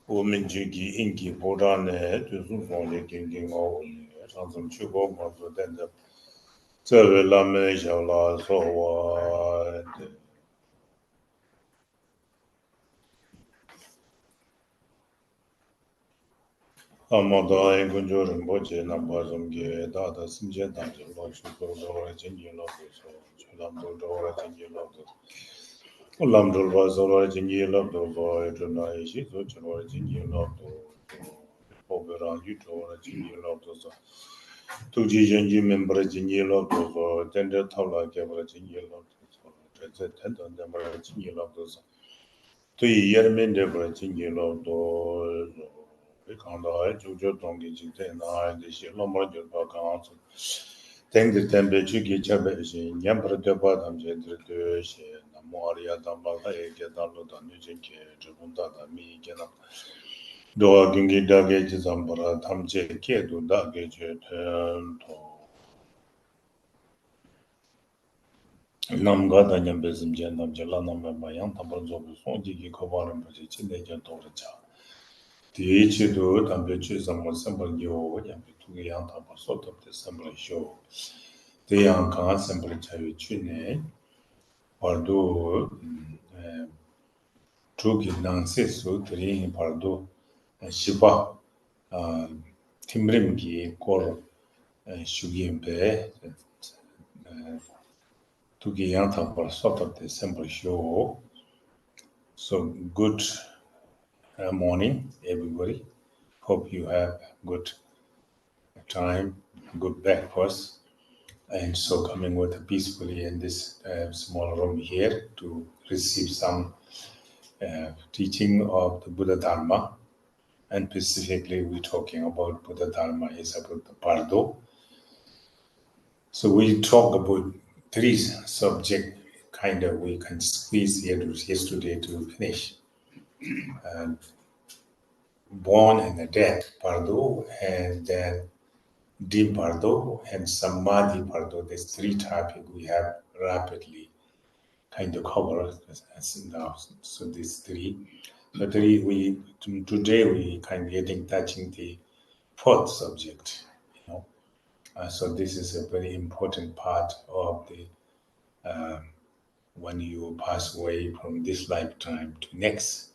women jiggy inky Bodan, to soon for the king of some chubo monster than the Server Lama Shala so what. Amada and Kunjo Rinpoche, Nambazum, Dada Simja Danja, Dora Jingy Lobos, Chulambo Dora Jingy Lobos. Lamdul was origin yield of the Lord, Junaishi, which an origin yield of the Oberon, you to origin yield of the two Jinji member yield of the Lord, then the Tala gave origin yield of the Lord, and the origin yield of the 2 year men the origin yield of the Lord. We can't die, Jojo Dongi Jitan, and the Shiloma Jabaka. Thank the temperature Kyabje Kalu the bottom gender Moria Dambala Gedalo the music Jabunda the me get up. Do Gingi Dagage Zambara Tamje Kedu Dagage Namgada Yambezim Jendam Jelana Mayan Tabazo Sonji Kovaram Position Agent Oracha. The H do temperature some simple yo and between Yanta sort of the simple show. The young can simply tell you Chune. Bardo Trugi Nancy so three in Bardo Shiba Timrimgi Kor Shugimbe Tugi Yanta for sort of the simple show. So good morning, everybody. Hope you have good time, good breakfast. And so coming with peacefully in this small room here to receive some teaching of the Buddha Dharma. And specifically, we're talking about Buddha Dharma is about the Bardo. So we talk about 3 subjects, kind of we can squeeze here yesterday to finish. Born and death, Bardo, and then Deep Bardo and Samadhi Bardo. There's 3 topics we have rapidly kind of covered now. So these 3. But today we kind of getting touching the 4th subject, so this is a very important part of the when you pass away from this lifetime to next.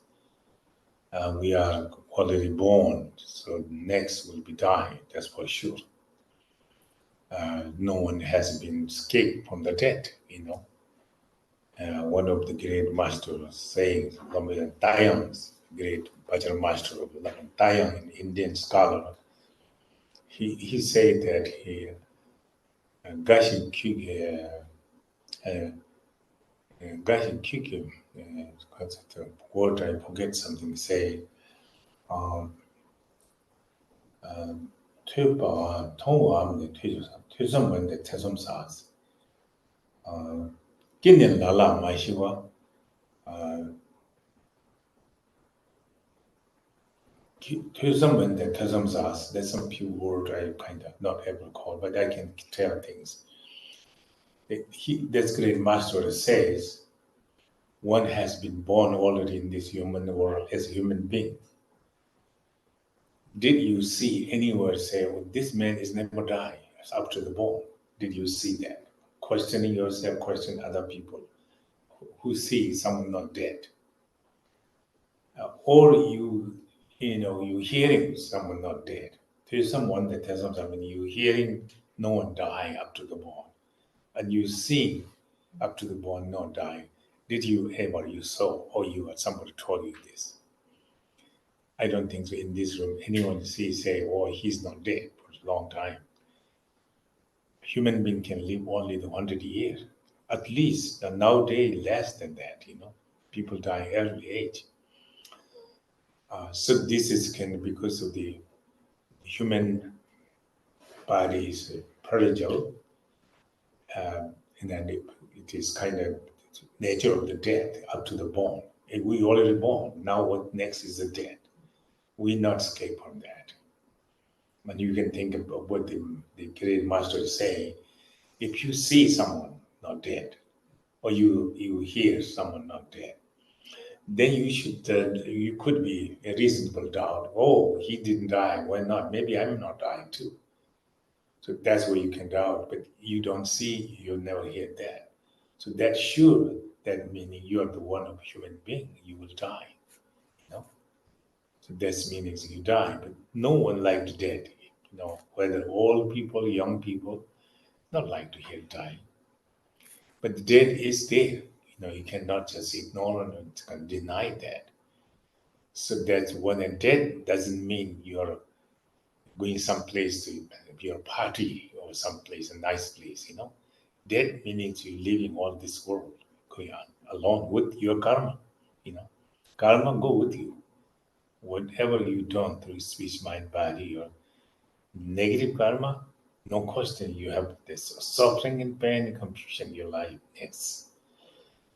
We are already born, so next will be dying, that's for sure. No one has been escaped from the death, one of the great masters saying, Tayang's great Vajrayana master of Tayang, an Indian scholar, he said that he Gashin Kyukyum, word I forget something, say, Tuba, Tongam, the Tuzum, the Tesum Sas. Ginian Lala, my Shiva. Tuzum, the Tesum Sas. That's some few word I kind of not able to call, but I can tell things. This great master says, one has been born already in this human world as a human being. Did you see anywhere say, well, this man is never die after the born? Did you see that? Questioning yourself, question other people who see someone not dead. Or you hearing someone not dead. There's someone that tells something, you hearing no one die up to the born. And you see up to the born not dying. Did you ever you saw or somebody told you this? I don't think so in this room anyone say, oh, he's not dead for a long time. A human being can live only the 100 years. At least nowadays less than that, People die early age. So this is because of the human body's fragile, and then it is kind of nature of the death up to the born. And we already born. Now what next is the death. We not escape from that. And you can think about what the great master is saying. If you see someone not dead, or you hear someone not dead, then you could be a reasonable doubt. Oh, he didn't die. Why not? Maybe I'm not dying too. So that's where you can doubt, but you don't see, you'll never hear that. So that's sure, that meaning you are the one of human being, you will die. You know? So that's means you die, but no one likes dead. Whether old people, young people, not like to hear dying. But the dead is there. You cannot just ignore and deny that. So that's when a dead doesn't mean you're going someplace to your party or someplace, a nice place. Dead meaning you're leaving all this world going on along with your karma. Karma go with you. Whatever you done through speech, mind, body, or negative karma, no question you have this suffering and pain and confusion in your life.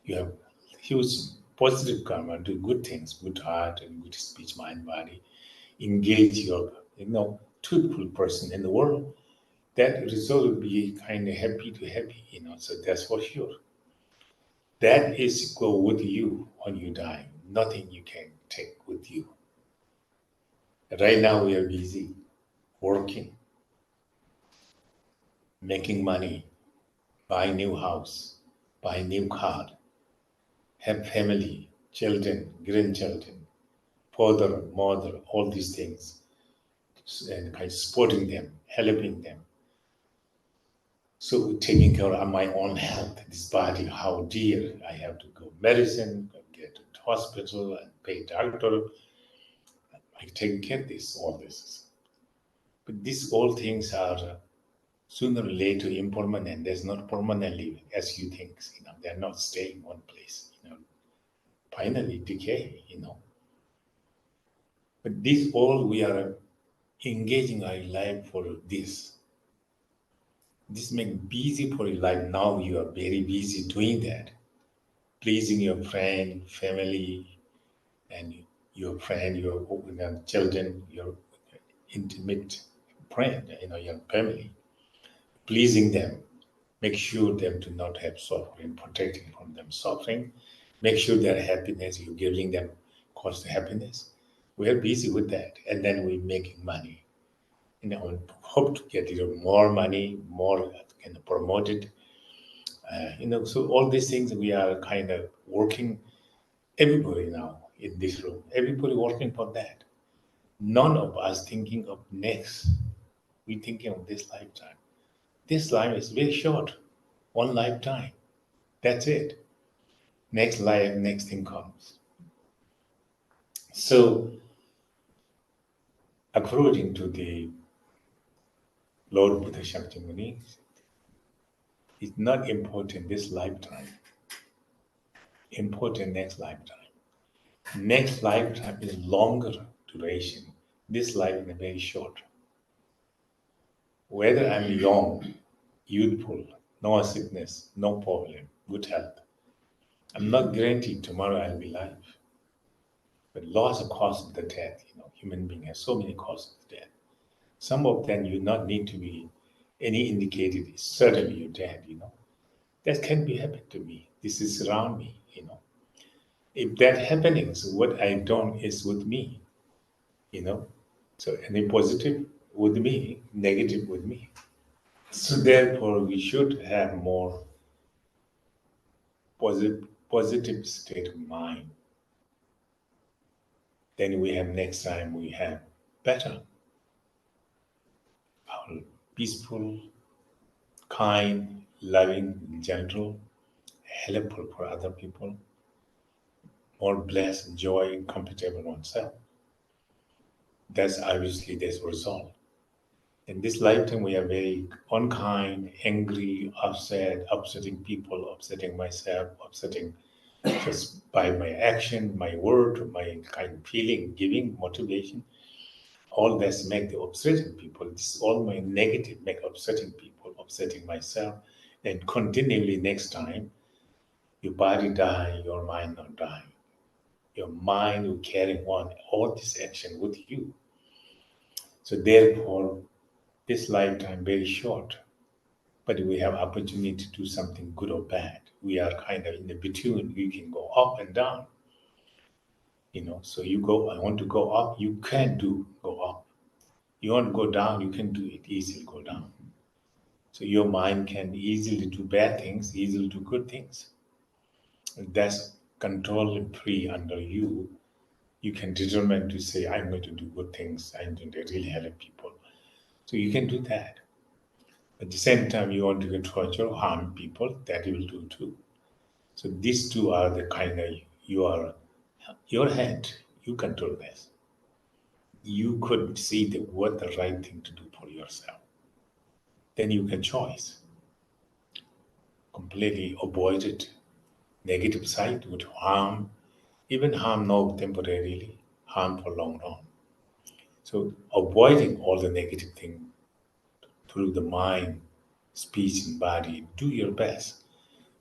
You have huge positive karma, do good things, good heart and good speech, mind, body. Engage your, truthful person in the world. That result will be kind of happy to happy. So that's for sure. That is go with you when you die. Nothing you can take with you. Right now we are busy working, making money, buy new house, buy new car, have family, children, grandchildren, father, mother, all these things, and kind of supporting them, helping them. So taking care of my own health, this body, how dear, I have to go medicine, get to the hospital and pay doctor. I take care of all this. But these all things are sooner or later impermanent. There's not permanently as you think. They're not staying one place. Finally decay. But this all we are engaging our life for this. This make busy for your life. Now you are very busy doing that, pleasing your friend, family, and your friend, your children, your intimate friend, your family, pleasing them. Make sure them to not have suffering, protecting from them suffering. Make sure their happiness, you're giving them cause the happiness. We are busy with that, and then we're making money. Hope to get more money, more kind of promoted. So all these things we are kind of working. Everybody now in this room, everybody working for that. None of us thinking of next. We thinking of this lifetime. This life is very short, one lifetime. That's it. Next life, next thing comes. So, according to the Lord Buddha Shakyamuni, it's not important this lifetime. Important next lifetime. Next lifetime is longer duration. This life is very short. Whether I'm young, youthful, no sickness, no problem, good health, I'm not guaranteed tomorrow I'll be alive. But lots of causes of the death, human being has so many causes of death. Some of them you not need to be any indicated, certainly you're dead. That can be happen to me. This is around me. If that happening, so what I done is with me. So any positive with me, negative with me. So therefore we should have more positive state of mind. Then we have next time we have better, peaceful, kind, loving, gentle, helpful for other people, more blessed, joy, comfortable oneself. That's obviously this result. In this lifetime, we are very unkind, angry, upset, upsetting people, upsetting myself, upsetting just by my action, my word, my kind of feeling, giving, motivation. All this make the upsetting people. This is all my negative make upsetting people, upsetting myself. And continually next time, your body die, your mind not die. Your mind will carry on all this action with you. So therefore, this lifetime very short. but we have opportunity to do something good or bad. We are kind of in the between. You can go up and down. So you go, I want to go up, you can go up. You want to go down, you can do it easily, go down. So your mind can easily do bad things, easily do good things. That's control and free under you. You can determine to say, I'm going to do good things, I'm going to really help people. So you can do that. At the same time, you want to control or harm people, that you will do too. So these two are the kind of your head, you control this. You could see what the right thing to do for yourself. Then you can choose. Completely avoid it. Negative side would harm, even harm not temporarily, harm for long run. So avoiding all the negative thing through the mind, speech, and body, do your best.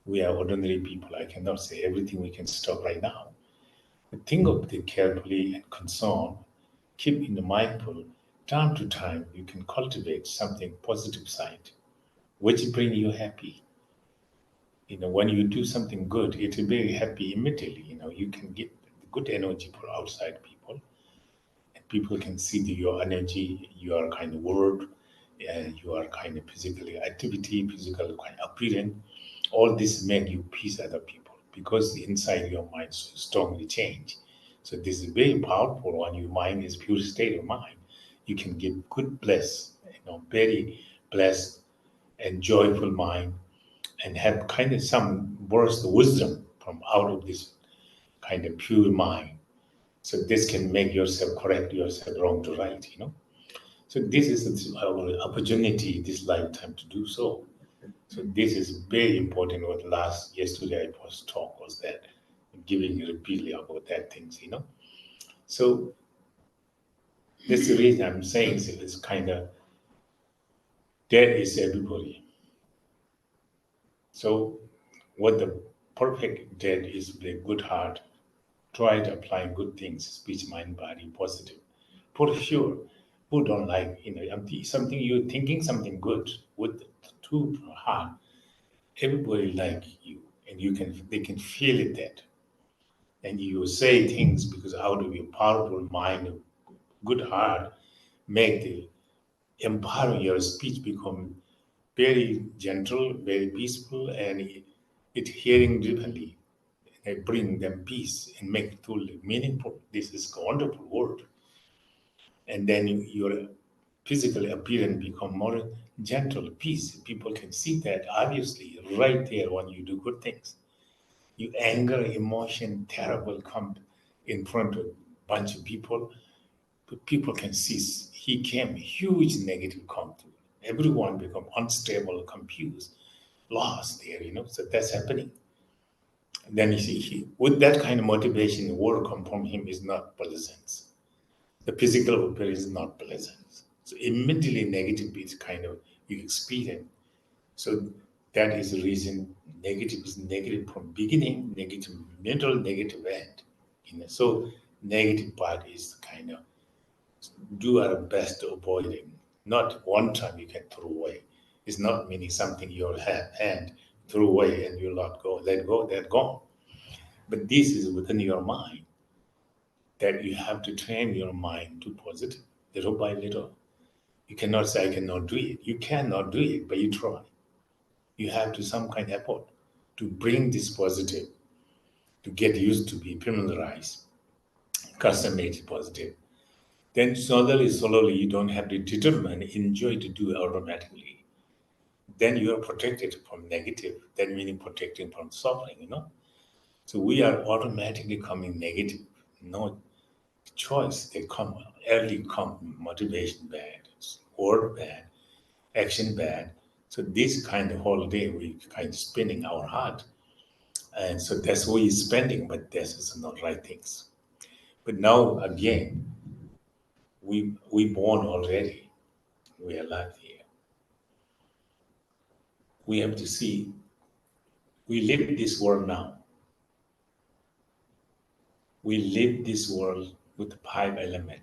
We are ordinary people. I cannot say everything we can stop right now. But think of it carefully and concern. Keep in the mindful. Time to time, you can cultivate something positive side, which bring you happy. When you do something good, it will be happy immediately. You can get good energy for outside people, and people can see your energy, your kind of word, your kind of physical activity, physical kind of appearance. All this make you please other people because inside your mind so strongly change. So this is very powerful when your mind is pure state of mind. You can get good blessed, very blessed and joyful mind, and have kind of some burst of wisdom from out of this kind of pure mind. So this can make yourself correct yourself wrong to right. So this is our opportunity this lifetime to do so. So this is very important. What yesterday I was talk was that giving repeatedly about that things. So that's the reason I'm saying it's kind of dead is everybody. So what the perfect dead is with a good heart. Try to apply good things, speech, mind, body, positive. For sure, who don't like, something you're thinking something good with too hard, everybody like you, and they can feel it that. And you say things because out of your powerful mind, good heart, make the empowering your speech become very gentle, very peaceful, and it hearing differently. And bring them peace and make it truly meaningful. This is a wonderful word. And then your physical appearance become more gentle, peace. People can see that obviously right there when you do good things. You anger, emotion, terrible come in front of a bunch of people, but people can see he came huge negative come to. Everyone become unstable, confused, lost there. So that's happening. And then you see, with that kind of motivation, the word come from him is not pleasant. The physical appearance is not pleasant. So immediately negative is kind of you experience. So that is the reason negative is negative from beginning, negative middle, negative end. So negative part is kind of do our best to avoiding. Not one time you can throw away. It's not meaning something your hand throw away and you let go, let go. But this is within your mind that you have to train your mind to positive little by little. You cannot say I cannot do it. You cannot do it, but you try. You have to some kind of effort to bring this positive, to get used to be familiarized, custom made positive. Then slowly, you don't have to determine, enjoy to do it automatically. Then you are protected from negative, that meaning protecting from suffering. So we are automatically coming negative. No choice. They come early, come motivation bad, word bad, action bad. So this kind of holiday we kind of spinning our heart. And so that's what we're spending, but this is not right things. But now again, we born already. We are alive here. We have to see, we live this world now. We live this world with the five element.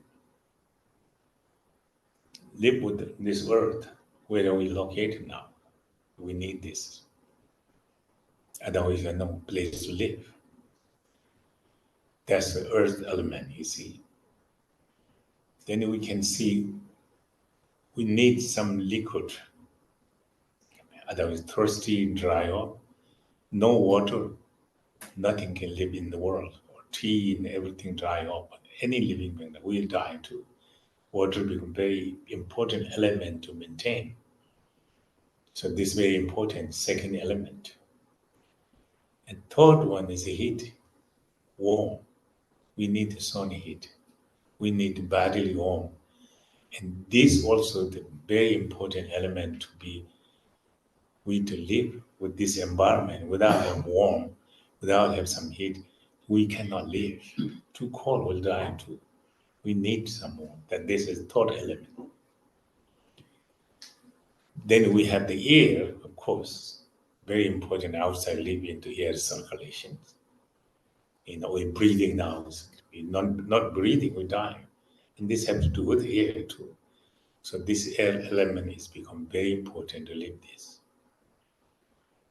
Live with this earth where we located now. We need this. Otherwise, there's no place to live. That's the earth element, you see. Then we can see we need some liquid. Otherwise, thirsty, dry up, no water, nothing can live in the world. Or tea and everything dry up. Any living being will die too. Water becomes very important element to maintain. So this is very important second element. And third one is the heat, warm. We need the sun heat. We need bodily warmth. And this also the very important element to be we to live with this environment without having warmth, without having some heat, we cannot live. Too cold will die too. We need some warmth. That this is the third element. Then we have the air, of course, very important outside live into air circulation. We're breathing now. We're not breathing, we die. And this has to do with air too. So this air element has become very important to live this.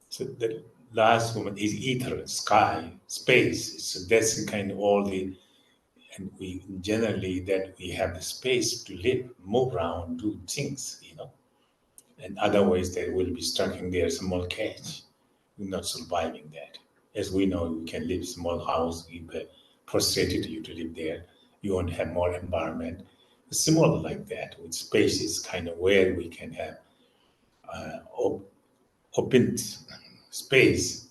So the last one is ether, sky, space. So that's the kind of all the, and we generally that we have the space to live, move around, do things, And otherwise they will be stuck in their small cage. We're not surviving that. As we know, we can live small house, we frustrated you to live there. You want to have more environment. Similar like that, with space is kind of where we can have open space,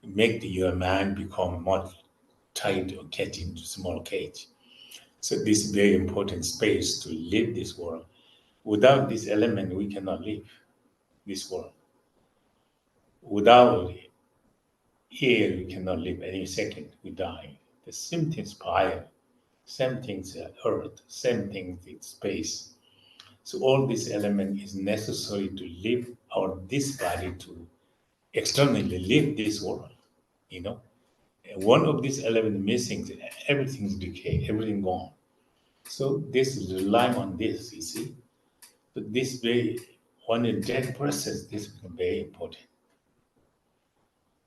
make your mind become more tight or get into small cage. So this is very important space to live this world. Without this element, we cannot live this world. Without air, we cannot live any second. We die. The same thing is fire, same things earth, same thing with space. So all this element is necessary to live this body to externally live this world. And one of these elements missing, everything's decay, everything gone. So this is relying on this, you see. But this very, on a dead process, this becomes very important.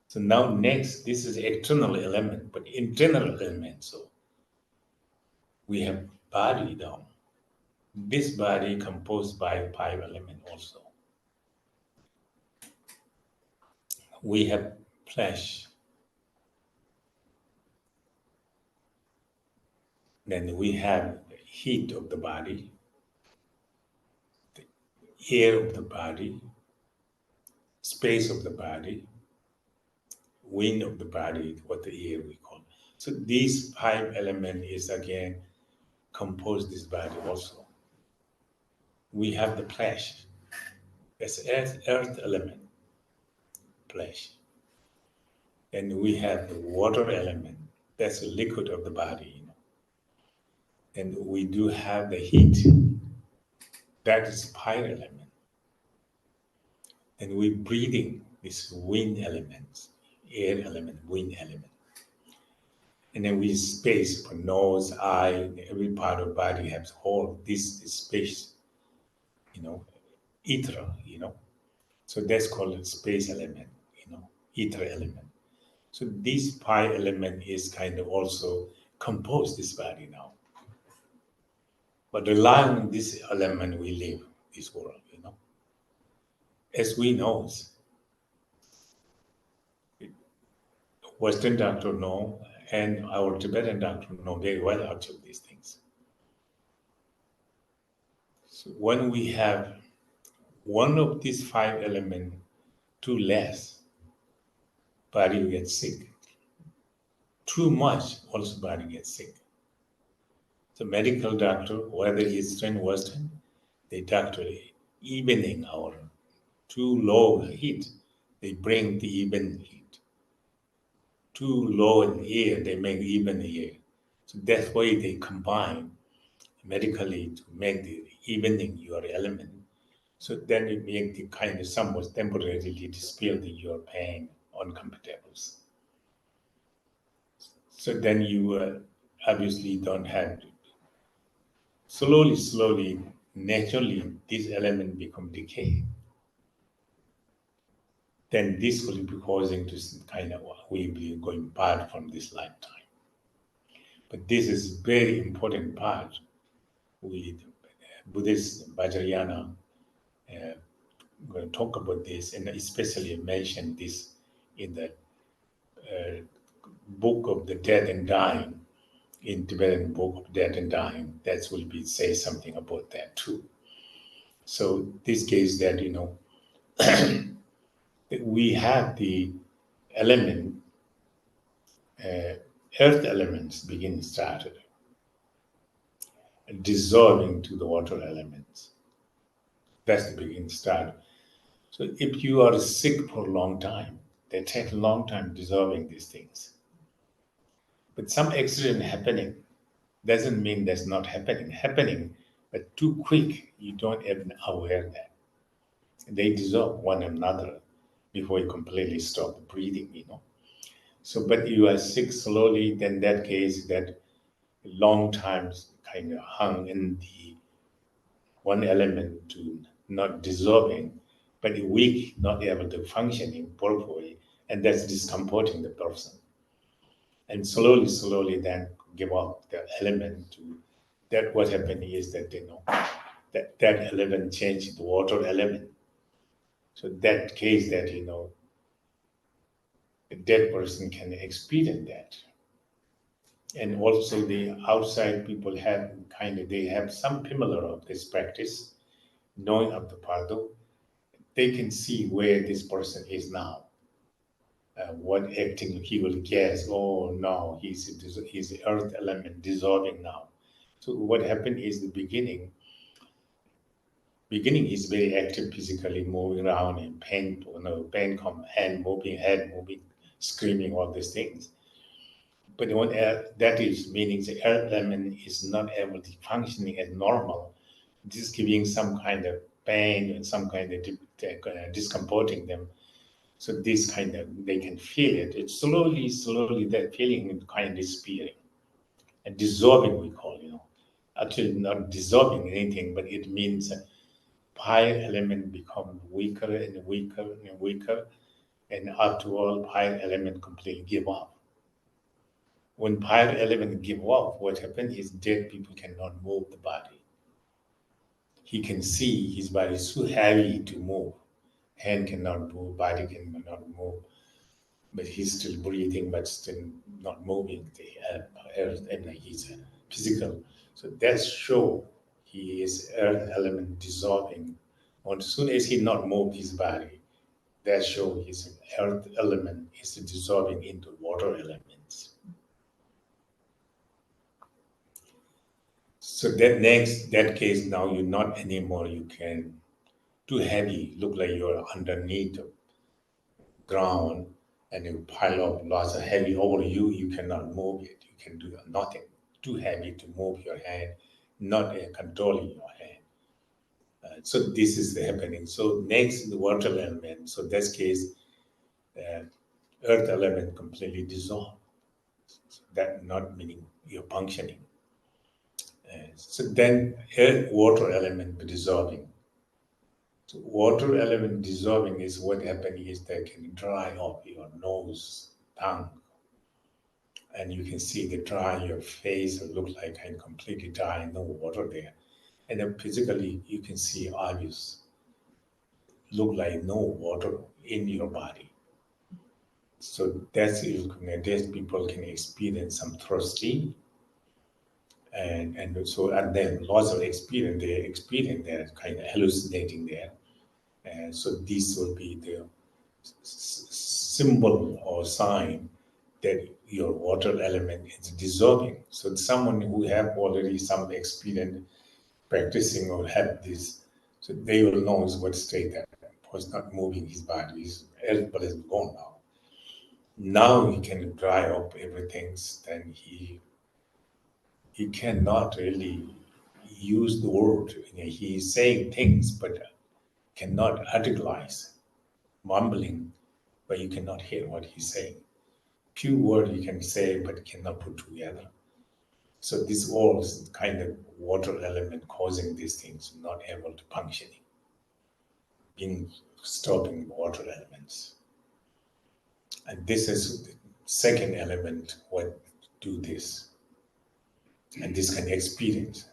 So now next, this is external element, but internal element. So we have body down. This body composed by 5 elements also. We have flesh. Then we have the heat of the body, the air of the body, space of the body, wind of the body, what the air we call. So these 5 elements is again compose this body also. We have the flesh. That's earth element, flesh. And we have the water element. That's the liquid of the body. And we do have the heat. That is fire element. And we breathing this wind element, air element, wind element. And then we space for nose, eye, every part of the body has all this space, ether, So that's called space element, ether element. So this 5 element is kind of also compose this body now. But relying on this element, we live this world, As we know, Western doctor know, and our Tibetan doctor know very well out of these things. So when we have one of these 5 elements too less, body will get sick. Too much, also body gets sick. The medical doctor, whether Eastern, Western, they doctor evening our too low heat, they bring the even heat. Too low in air, they make even air. So that's why they combine medically to make the evening your element. So then it makes the kind of somewhat temporarily dispel your pain, uncomfortables. So then you obviously don't have to. Slowly, naturally, this element become decay. then this will be causing to some kind of, we'll be going bad from this lifetime. But this is very important part with Buddhist Vajrayana. I'm going to talk about this, and especially mention this in the book of the dead and dying, in Tibetan book of dead and dying. That will be say something about that too. So this case that we have the element, earth elements started dissolving to the water elements. That's the start. So if you are sick for a long time, they take a long time dissolving these things. But some accident happening doesn't mean that's not happening, but too quick, you don't even aware that. They dissolve one another before you completely stop breathing, So, but you are sick slowly, then that case that long times kind of hung in the one element to not dissolving, but weak, not able to functioning properly, and that's discomforting the person. And slowly then give up the element to that. What happened is that that element changed the water element. So that case that a dead person can experience that. And also the outside people have they have some similar of this practice, knowing of the Bardo, they can see where this person is now. What acting he will guess, oh no, he's the earth element dissolving now. So what happened is the beginning is very active physically, moving around in pain, pain come, hand moving, screaming, all these things. But when that is meaning the earth element is not able to functioning as normal, this giving some kind of pain and some kind of discomforting them. So this kind of, they can feel it. It's slowly that feeling kind of disappearing. And dissolving, we call, Actually not dissolving anything, but it means fire element become weaker and weaker and weaker. And after all, fire element completely give up. When fire element give up, what happens is dead people cannot move the body. He can see his body is so heavy to move. Hand cannot move, body cannot move. But he's still breathing, but still not moving. The earth, and he's physical. So that show he is earth element dissolving. As soon as he not move his body, that show his earth element is dissolving into water elements. So that case now you're not anymore. You can too heavy, look like you're underneath the ground, and you pile up lots of heavy over you. You cannot move it. You can do nothing. Too heavy to move your hand, not controlling your hand. So this is the happening. So next, the water element. So this case, earth element completely dissolved. So that not meaning you're functioning. So then water element dissolving. So water element dissolving is what happening is that can dry up your nose, tongue, and you can see the dry your face look like and completely dry, no water there. And then physically you can see obvious look like no water in your body. So that's people can experience some thirsty, and then lots of experience, they experience that kind of hallucinating there. And so this will be the symbol or sign that your water element is dissolving. So someone who have already some experience practicing or have this, so they will know what state that was not moving his body. His elbow is gone now. Now he can dry up everything. Then he cannot really use the word. He is saying things, but cannot articleize, mumbling, but you cannot hear what he's saying. Few words you can say, but cannot put together. So this all is kind of water element causing these things, not able to functioning, being stopping water elements. And this is the second element, what do this. And this can experience.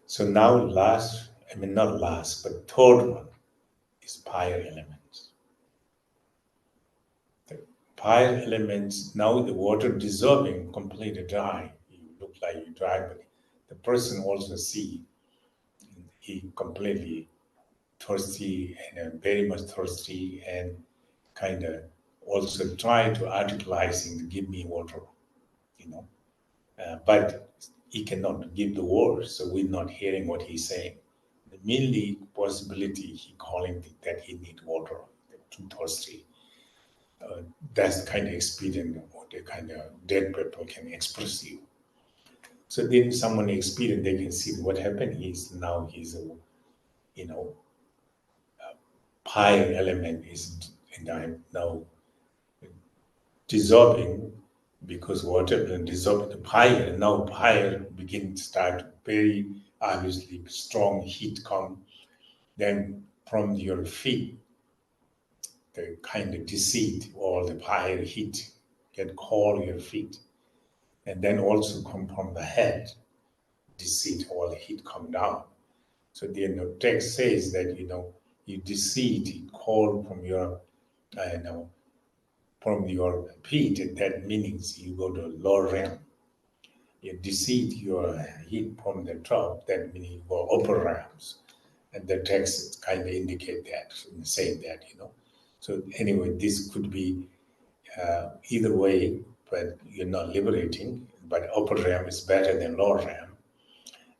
So now not last, but third one is fire elements. The fire elements, now the water dissolving, completely dry. You look like you dry, but the person also see he completely thirsty and very much thirsty and kind of also try to articulating to give me water, but he cannot give the word, so we're not hearing what he's saying. The mainly possibility he calling that he need water, too thirsty. That's the kind of experience what the kind of dead people can express you. So then someone experience, they can see what happened. He's fire element is now dissolving because water dissolved the fire, and now fire begins to start very obviously strong heat come. Then from your feet, the kind of deceit or the fire heat get cold your feet. And then also come from the head, deceit, all the heat come down. So the text says that, you deceit cold from your, from your feet, and that means you go to lower realm. You deceit your heat from the top, that means you go upper realms. And the text kind of indicate that, saying that, So anyway, this could be either way, but you're not liberating, but upper realm is better than lower realm.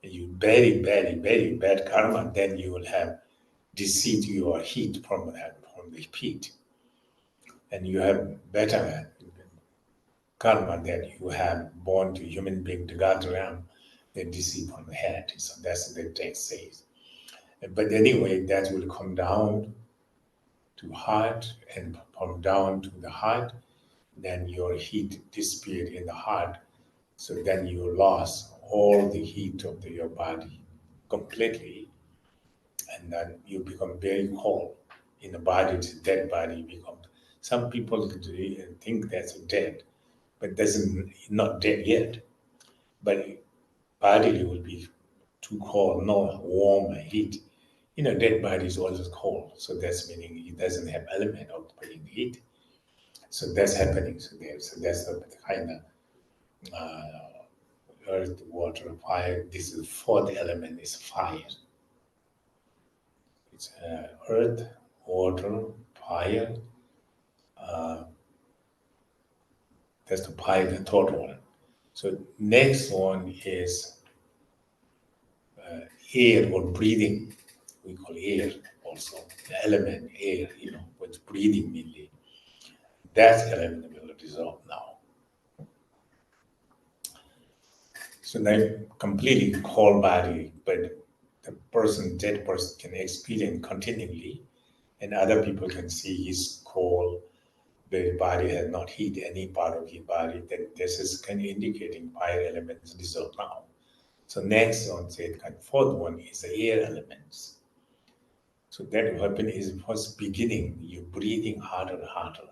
And you very, very, very bad karma, then you will have deceit your heat from the feet. And you have better karma that you have born to human being, to God realm, than deceit from the head. So that's what the text says. But anyway, that will come down to heart, and come down to the heart, then your heat disappeared in the heart. So then you lost all the heat of your body completely, and then you become very cold in the body. It's a dead body. Some people think that's dead, but doesn't not dead yet. But body will be too cold, no warm heat. Dead body is always cold, so that's meaning it doesn't have element of putting heat. So that's happening. So that's the kind of earth, water, fire. This is the fourth element is fire. It's earth, water, fire. That's the fire, the third one. So next one is air or breathing. We call air also the element air. What's breathing mainly. That element will dissolve now. So now completely cold body, but the dead person can experience continually, and other people can see his cold, the body has not heat any part of his body, then this is kind of indicating fire elements dissolve now. So next on, fourth one is the air elements. So that weapon is first beginning, you're breathing harder and harder,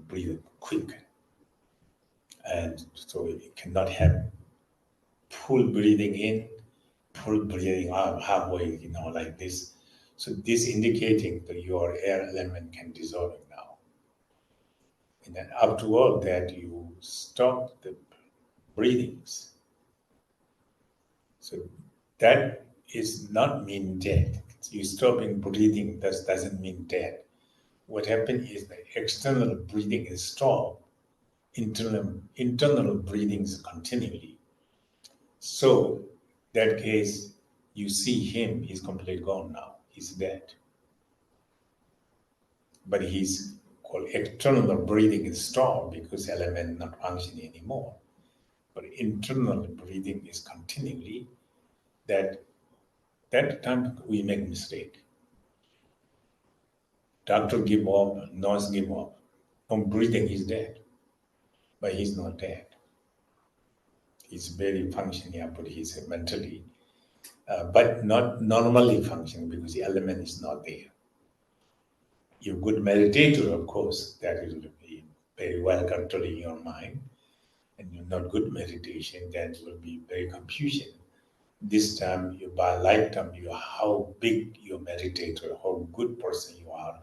breathe quick. And so you cannot have full breathing in, full breathing out halfway, like this. So this indicating that your air element can dissolve now. And then after all that, you stop the breathings. So that is not mean death. You stopping breathing, that doesn't mean death. What happened is the external breathing is stopped, internal breathing is continually. So that case, you see him, he's completely gone now. He's dead. But his called external breathing is stopped because element not functioning anymore. But internal breathing is continually. That time we make mistake. Doctor give up, nurse give up. From breathing, he's dead. But he's not dead. He's very functioning, but he's mentally, but not normally functioning because the element is not there. You're a good meditator, of course, that will be very well controlling your mind. And you're not good meditation, then it will be very confusion. This time, you by lifetime, you how big your meditator, how good person you are.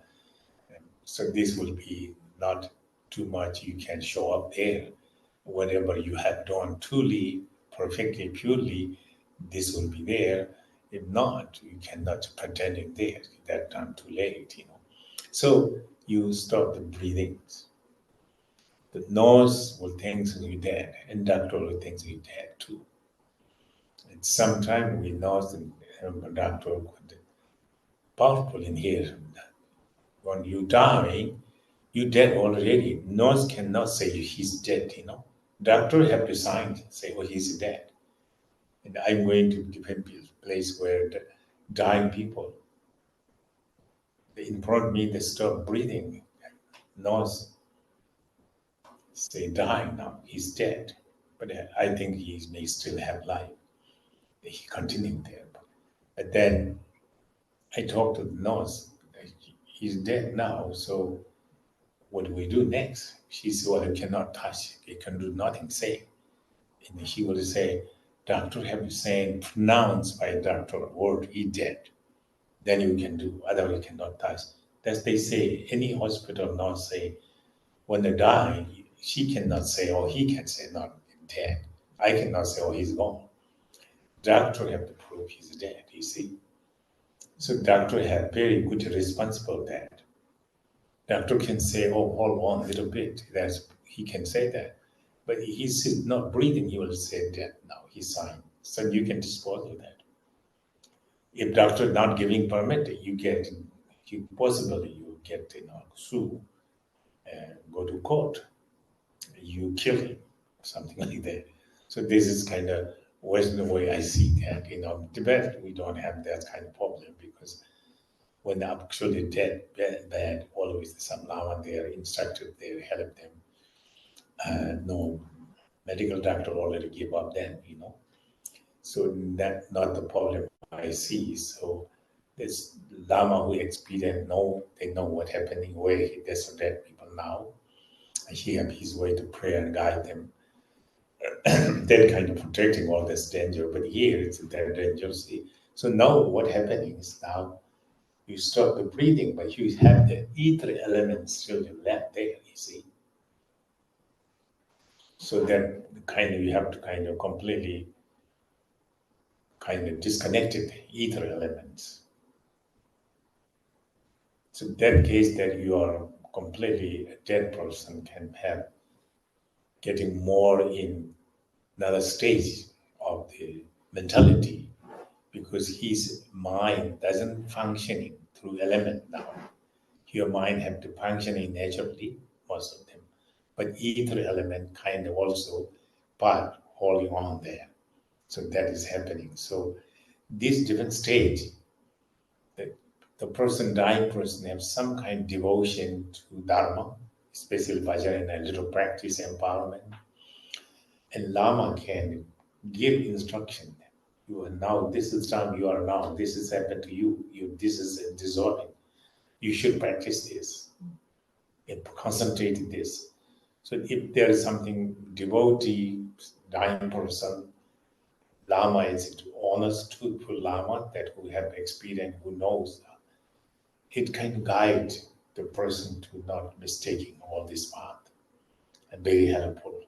And so this will be not too much you can show up there. Whatever you have done truly, perfectly, purely, this will be there. If not, you cannot pretend it there. That time too late, So you stop the breathing. The nose will think you're dead, and doctor will think you're dead too. And sometimes we know the doctor could powerful in here. When you die, you dead already. Nurse cannot say he's dead, Doctor have to sign, say, oh, he's dead. And I'm going to give him a place where the dying people, they inform me they stop breathing. Nurse say dying now, he's dead. But I think he may still have life. He continued there. But then I talked to the nurse. He's dead now, so what do we do next? She said, well, you cannot touch. You can do nothing, say. And she will say, doctor have you saying, pronounced by doctor word, he dead. Then you can do, otherwise you cannot touch. That's they say, any hospital nurse say, when they die, she cannot say, or he can say, not dead. I cannot say, oh, he's gone. Doctor have to prove he's dead, you see. So doctor have very good responsible that. Doctor can say, oh, hold on a little bit. He can say that. But he's not breathing, he will say dead now. He's signed. So you can dispose of that. If doctor not giving permit, you possibly get sue and go to court. You kill him, something like that. So this is kind of Western way I see that. Tibet, we don't have that kind of problem because when they're actually dead, bad, always some Lama there, instructor there, help them. No medical doctor already give up then, So that's not the problem I see. So this Lama who experience they know what happening, where there's dead people now. And he have his way to pray and guide them. That kind of protecting all this danger. But here it's that danger. See. So now what happening is now you stop the breathing, but you have the ether element still left there, you see. So then you have to completely disconnected the ether elements. So that case that you are completely a dead person can have getting more in another stage of the mentality because his mind doesn't functioning through element now. Your mind have to functioning naturally, most of them. But ether element also part holding on there. So that is happening. So this different stage, the person, dying person, have some kind of devotion to Dharma, especially Vajrayana, little practice empowerment. And Lama can give instruction. You are now, this is time you are now, this has happened to you, this is dissolving. You should practice this and concentrate in this. So if there is something devotee, dying person, Lama is honest, truthful Lama that who have experience, who knows, it can guide the person to not mistaking all this path and very helpful.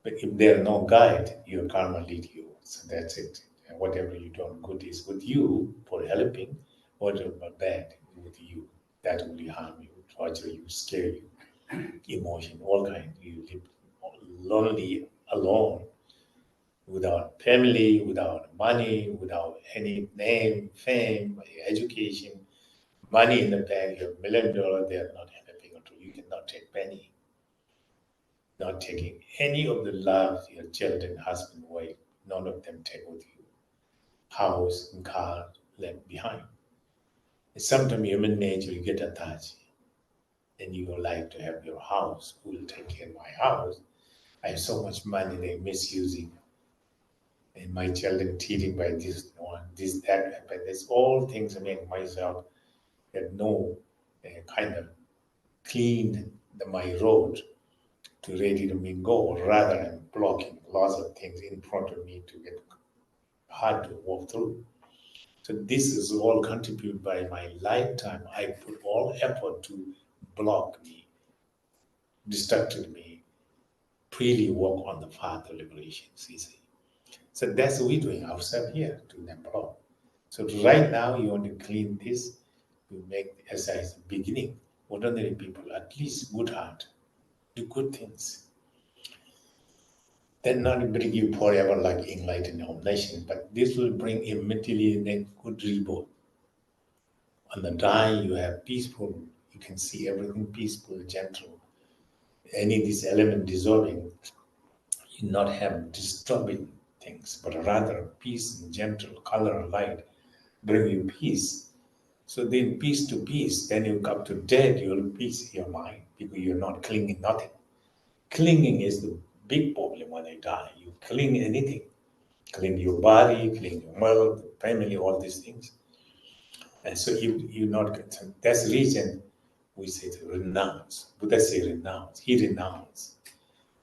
But if there are no guide, your karma lead you. So that's it. And whatever you done good is with you for helping, whatever bad with you, that will harm you, torture you, scare you, emotion, all kind. You live lonely, alone, without family, without money, without any name, fame, education, money in the bank, you have $1 million, they are not helping at all. You cannot take penny. Not taking any of the love, your children, husband, wife, none of them take with you. House and car left behind. Sometimes human nature, you get attached and you would like to have your house. Who will take care of my house? I have so much money, they're misusing. And my children cheating by this one, this, that happened. There's all things I make myself that no, kind of cleaned my road to ready to me go, rather than blocking lots of things in front of me to get hard to walk through. So this is all contributed by my lifetime. I put all effort to block me, distracted me, freely walk on the path of liberation, see. So that's what we're doing ourselves here to Nepal. So right now you want to clean this, you make the exercise beginning. Ordinary people, at least good heart, do good things. Then not bring you forever like enlightened nation, but this will bring immediately a good rebirth. On the dying, you have peaceful, you can see everything peaceful, gentle. Any of this element dissolving, you not have disturbing things, but rather peace and gentle, color, light, bring you peace. So then peace to peace, then you come to death, you'll peace your mind, because you're not clinging nothing. Clinging is the big problem when I die. You cling anything. Cling your body, cling your mother, family, all these things. And so you're not concerned. That's the reason we say to renounce. Buddha say renounce. He renounced.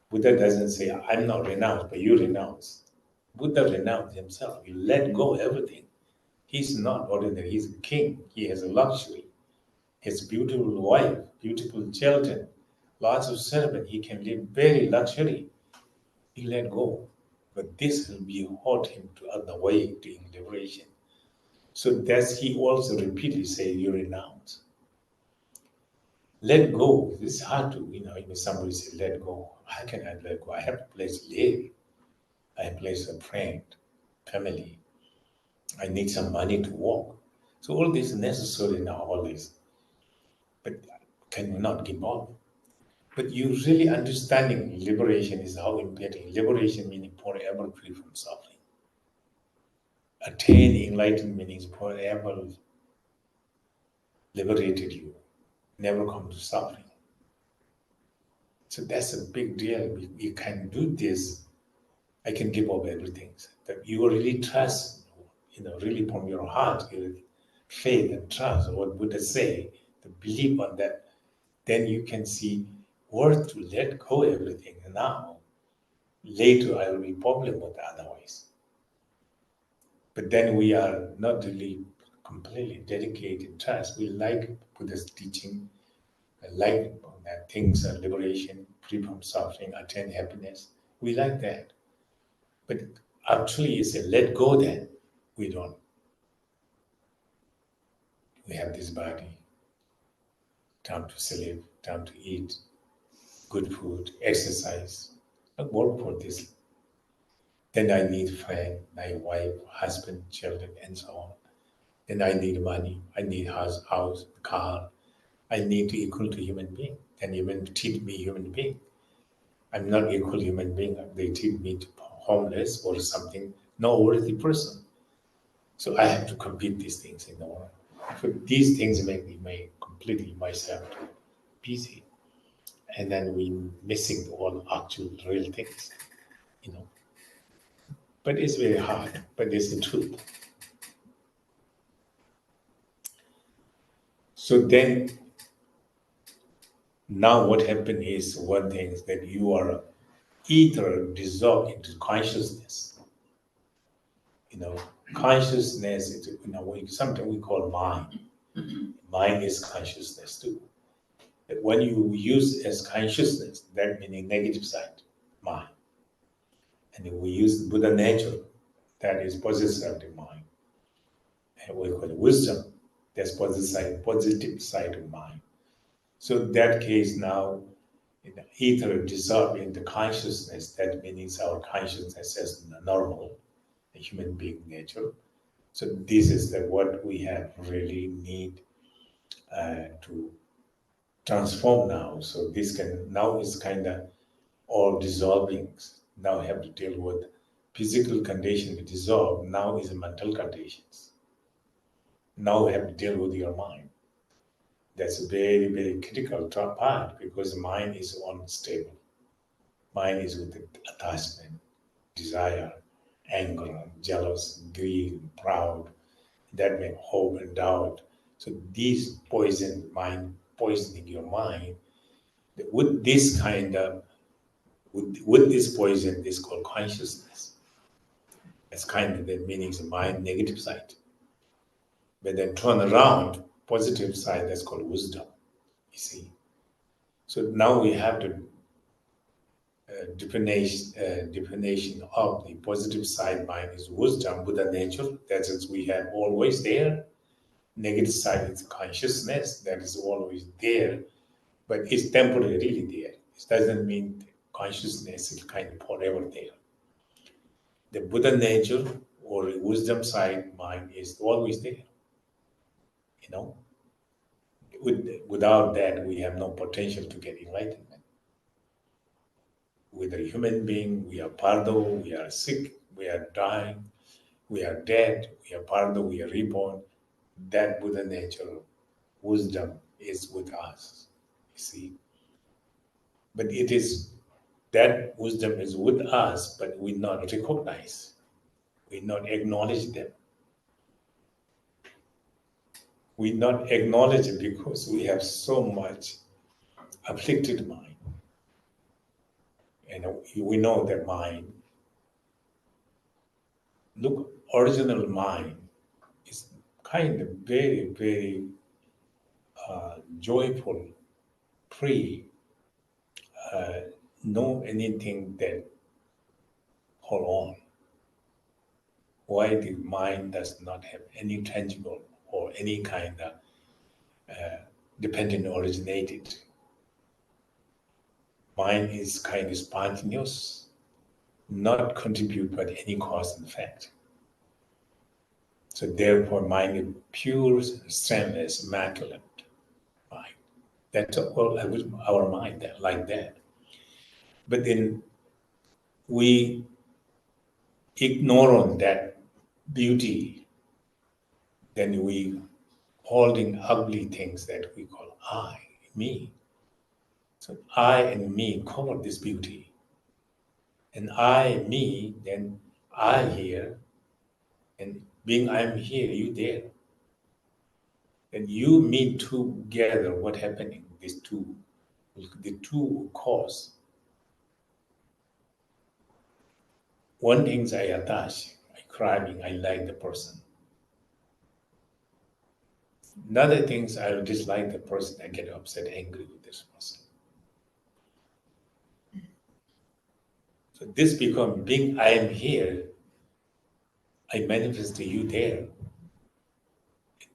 Buddha doesn't say, I'm not renounced, but you renounce. Buddha renounced himself. He let go of everything. He's not ordinary. He's a king. He has a luxury. His beautiful wife, beautiful children, lots of servants. He can live very luxury. He let go. But this will be hold him to other way to liberation. So that's he also repeatedly say, you renounce. Let go. It's hard to, if somebody say, let go. How can I let go? I have a place to live. I have a place of friend, family. I need some money to walk. So all this is necessary now, all this. But can we not give up? But you really understanding liberation is how important. Liberation meaning forever free from suffering. Attain enlightenment means forever liberated you. Never come to suffering. So that's a big deal. You can do this. I can give up everything. That you really trust, really from your heart, your faith and trust what Buddha say, the belief on that, then you can see worth to let go everything. And now, later I will be problem with otherwise. But then we are not really completely dedicated trust. We like Buddha's teaching, like that things are liberation, free from suffering, attain happiness. We like that. But actually it's a let go then. We don't. We have this body, time to sleep, time to eat, good food, exercise. Not work for this. Then I need friend, my wife, husband, children, and so on. Then I need money. I need house, car. I need to equal to human being. Then human treat me human being. I'm not equal human being. They treat me to homeless or something, no worthy person. So I have to compete these things in the world. So these things make me completely myself busy. And then we missing all actual real things, But it's very hard, but it's the truth. So then, now what happened is one thing is that you are either dissolved into consciousness. Consciousness is, something we call mind. Mind is consciousness too. But when you use as consciousness, that meaning negative side, mind. And if we use the Buddha nature, that is positive mind. And we call it wisdom, that's positive side of mind. So in that case now, either dissolve into consciousness, that means our consciousness is normal, a human being nature. So this is what we have really need to transform now. So this now is kind of all dissolving. Now have to deal with physical condition to dissolve. Now is mental conditions. Now we have to deal with your mind. That's a very, very critical part because mind is unstable. Mind is with attachment, desire, anger, jealous, greed, proud. That may hope and doubt, So these poisoning your mind, with this kind of, with this poison, is called consciousness. That's kind of the meanings of mind, negative side. But then turn around, positive side, that's called wisdom, you see. So now we have the definition of the positive side mind is wisdom, Buddha nature, that is we have always there. Negative side is consciousness, that is always there, but it's temporarily there. It doesn't mean consciousness is kind of forever there. The Buddha nature or wisdom side mind is always there. You know, without that, we have no potential to get enlightenment. With a human being, we are Bardo, we are sick, we are dying, we are dead, we are Bardo, we are reborn. That Buddha nature, wisdom is with us, you see. But it is, that wisdom is with us, but we not recognize, we not acknowledge them. We not acknowledge it because we have so much afflicted mind. And we know that mind, look, original mind is kind of very, very joyful, free, know anything that hold on. Why the mind does not have any tangible or any kind of dependent originated. Mind is kind of spontaneous, not contribute by any cause and effect. So therefore, mind is pure, stainless, immaculate mind. That's all our mind like that. But then we ignore on that beauty, then we holding ugly things that we call I, me. So I and me cover this beauty. And I, me, then I here, and being I'm here, you there. And you, me together, what happening? These two, the two cause. One thing I attach, I crying, I like the person. Another things I dislike the person, I get upset, angry with this person. So this become being I am here, I manifest you there.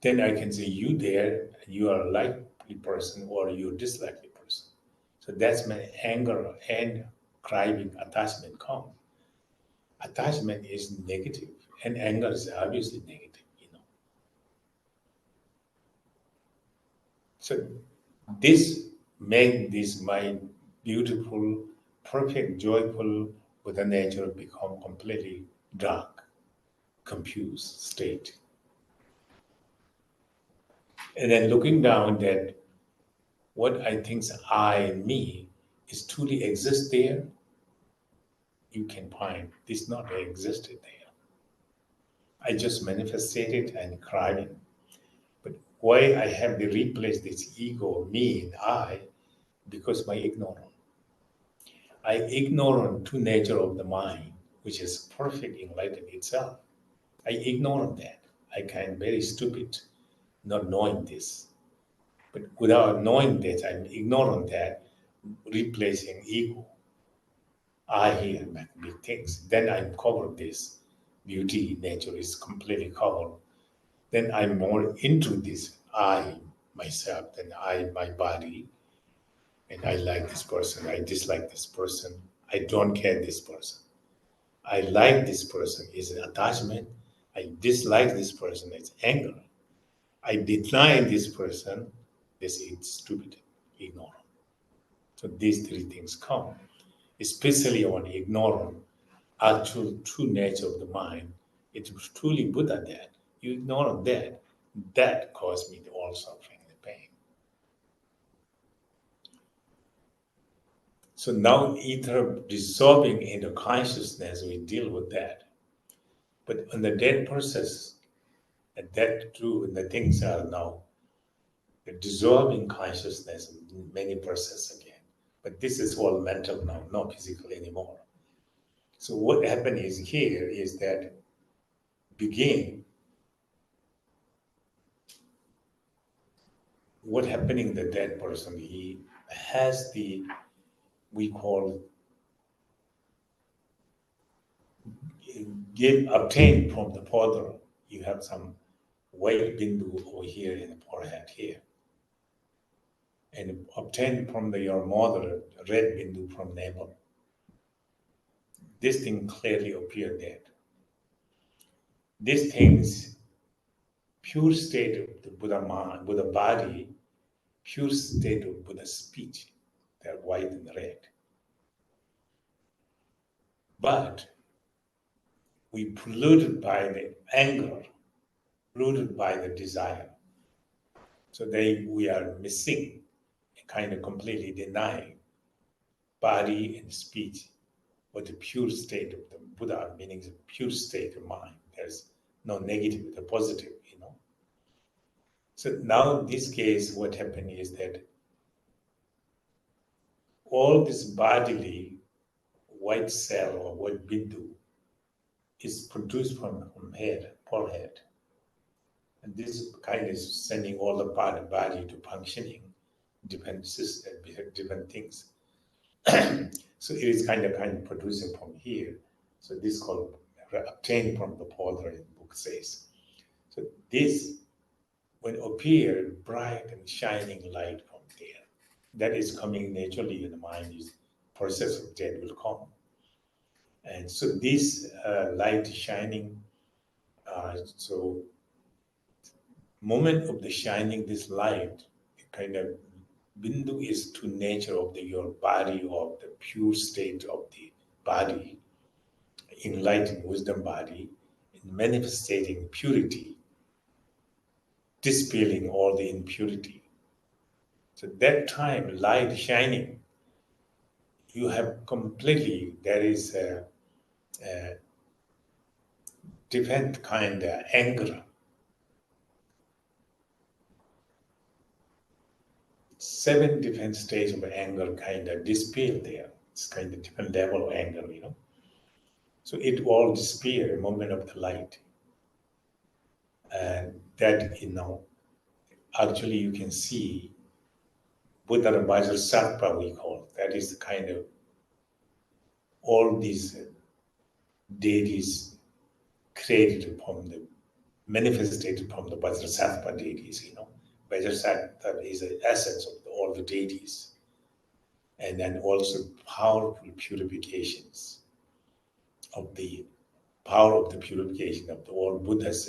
Then I can say you there, and you are a likely person or you dislike the person. So that's my anger and crying attachment come. Attachment is negative, and anger is obviously negative, you know. So this make this mind beautiful, perfect, joyful with the nature become completely dark, confused state. And then looking down that what I think I, me, is truly exist there, you can find this not existed there. I just manifested it and cried. But why I have to replace this ego, me, and I, because my ignorance. I ignore true nature of the mind, which is perfect enlightenment itself. I ignore that. I can very stupid, not knowing this. But without knowing that, I'm ignoring that, replacing ego. I hear big things. Then I'm covered this. Beauty, nature is completely covered. Then I'm more into this I, myself, than I, my body. And I like this person. I dislike this person. I don't care this person. I like this person is an attachment. I dislike this person is anger. I deny this person, this is stupid, ignorant. So these three things come, especially on ignoring actual true nature of the mind. It's truly Buddha that. You ignore that, that caused me all suffering and pain. So now either dissolving into consciousness, we deal with that. But on the dead process, and that too, the things are now the dissolving consciousness in many processes again. But this is all mental now, not physical anymore. So what happened is here is that begin what happening the dead person, he has the, we call, obtained from the father. You have some white bindu over here in the forehead here. And obtained from your mother, red bindu from navel. This thing clearly appeared there. These things, pure state of the Buddha mind, Buddha body, pure state of Buddha speech, they're white and red. But we polluted by the anger, polluted by the desire. So we are missing, kind of completely denying body and speech, but the pure state of the Buddha, meaning the pure state of mind. There's no negative, the positive, you know. So now in this case, what happened is that all this bodily white cell or white bindu is produced from head, forehead. And this kind of sending all the body to functioning, different systems, different things. So it is kind of producing from here. So this is called obtained from the father, in the book says. So this, when appear bright and shining light from there, that is coming naturally in the mind, is process of death will come. And so this light shining, so moment of the shining this light, kind of bindu is to nature of your body, of the pure state of the body, enlightened wisdom body, manifesting purity, dispelling all the impurity. So that time, light shining, you have completely, there is a different kind of anger. 7 different stages of anger kind of dispel there. It's kind of different level of anger, you know. So it all disappear, a moment of the light. And that, you know, actually you can see Buddha Vajrayana we call. That is the kind of all these deities created from the, manifested from the Vajrayana deities, you know. Vajrayana is the essence of all the deities. And then also powerful purifications of the power of the purification of the all Buddhas,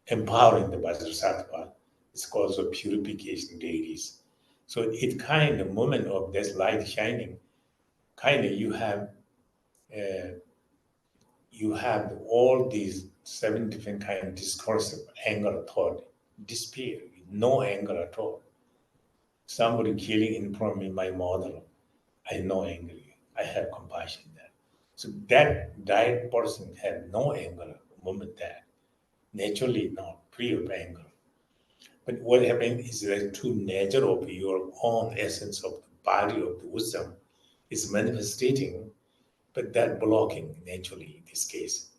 empowering the Vajrasattva. It's called the purification deities. So it kind of moment of this light shining, kind of you have all these 7 different kind of discourse of anger, thought, disappear, no anger at all. Somebody killing in front of me, my mother, I know angry, I have compassion there. So that died person had no anger moment that, naturally not free of anger. But what happens is the true nature of your own essence of the body of the wisdom is manifesting, but that blocking naturally in this case.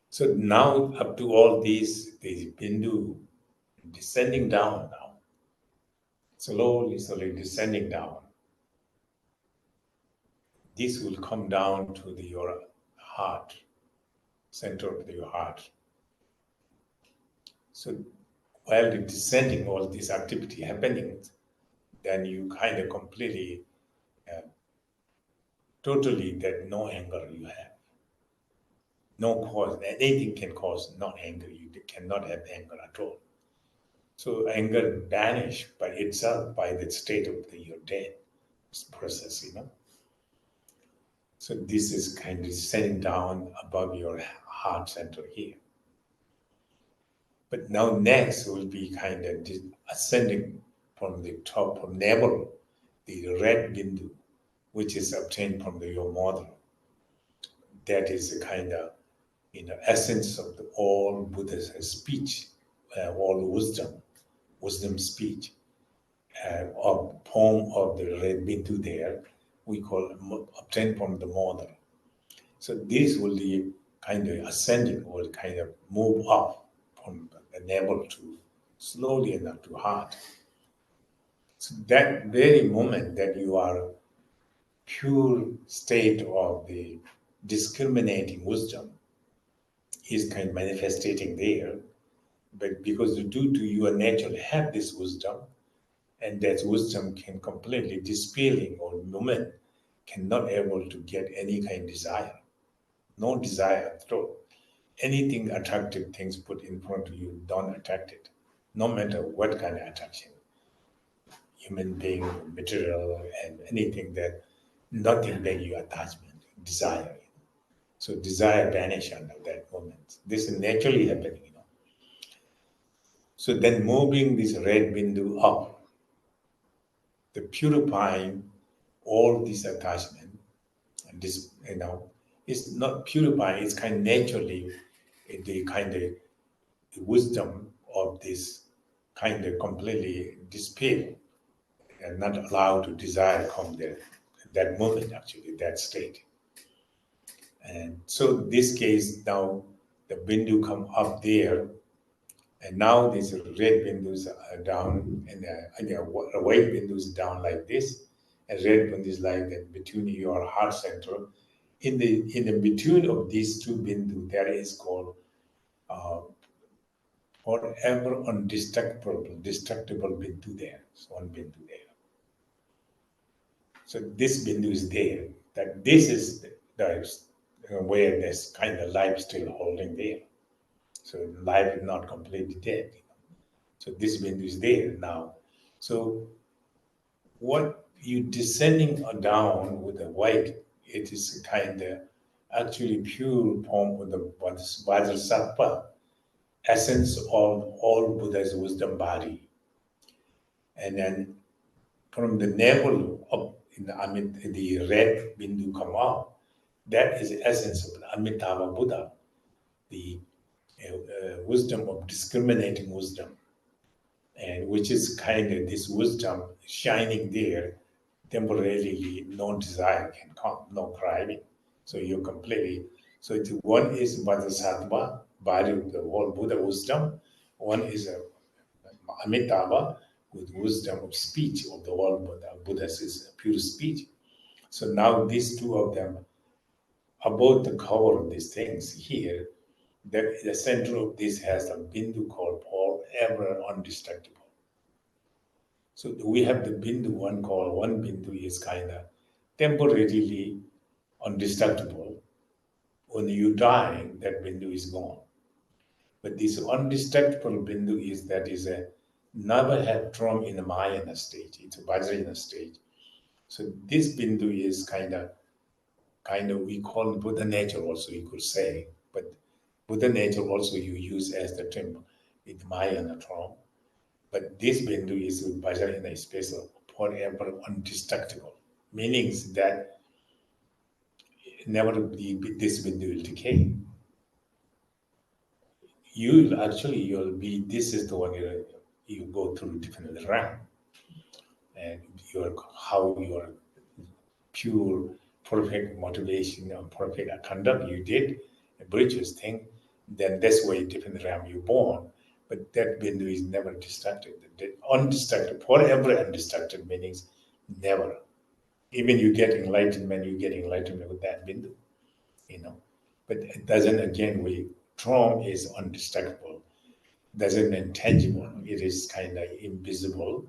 So now up to all these bindu descending down now, slowly descending down. This will come down to your heart, center of your heart. So while the descending, all this activity happening, then you kind of completely, totally that no anger you have. No cause, anything can cause not anger. You cannot have anger at all. So anger vanish by itself by the state of your death process, you know. So this is kind of sitting down above your heart center here. But now next will be kind of ascending from the top, from navel, the red bindu, which is obtained from your mother. That is a kind of, you know, essence of all Buddha's speech all wisdom speech, or poem of the red bindu there, we call obtained from the mother. So this will be kind of ascending or kind of move up from the navel to slowly enough to heart. So that very moment that you are pure state of the discriminating wisdom is kind of manifesting there. But because due to your nature have this wisdom, and that wisdom can completely dispelling or moment cannot able to get any kind of desire. No desire at all. Anything attractive things put in front of you, don't attract it. No matter what kind of attraction. Human being, material, and anything that nothing make you attachment, desire. So desire vanish under that moment. This is naturally happening, So then moving this red bindu up, the purifying all this attachment, and this, it's not purifying, it's kind of naturally the kind of wisdom of this kind of completely dispel and not allow to desire come there, that moment actually, that state. And so this case now the bindu come up there, and now these red bindus are down, and white bindus down like this, and red bindus like that between your heart center. In the between of these two bindu, there is called forever destructible bindu there. So one bindu there. So this bindu is there. That this is where there's kind of life still holding there. So life is not completely dead. So this bindu is there now. So what you descending down with the white, it is kind of actually pure form of the Vajrasattva, essence of all Buddha's wisdom body. And then from the navel up in the red bindu come up, that is the essence of the Amitabha Buddha, the wisdom of discriminating wisdom, and which is kind of this wisdom shining there, temporarily no desire can come, no craving. So you're completely, so one is Vajrasattva, body of the whole Buddha wisdom, one is Amitabha, with wisdom of speech of the whole Buddha. Buddha's is pure speech. So now these two of them, about the cover of these things here, that the center of this has a bindu called forever undestructible. So we have the bindu one called, one bindu is kind of temporarily undestructible. When you die, that bindu is gone. But this undestructible bindu is that is a never had trauma in the Mahayana stage. It's a Vajrayana stage. So this bindu is kind of we call Buddha nature also, you could say. But Buddha nature also you use as the term in Mahayana trauma. But this bindu is with Vajrayana special, forever undestructible. Meanings that never this bindu will decay. You'll be, this is the one you go through different rank, and how your pure, perfect motivation and perfect conduct you did, a virtuous thing, then that's why different ram you're born. But that bindu is never destructed. Undestructed, forever undestructed meanings never. Even you get enlightenment with that bindu, But it doesn't, again, trauma is undestructible. Doesn't mean tangible. It is kind of invisible,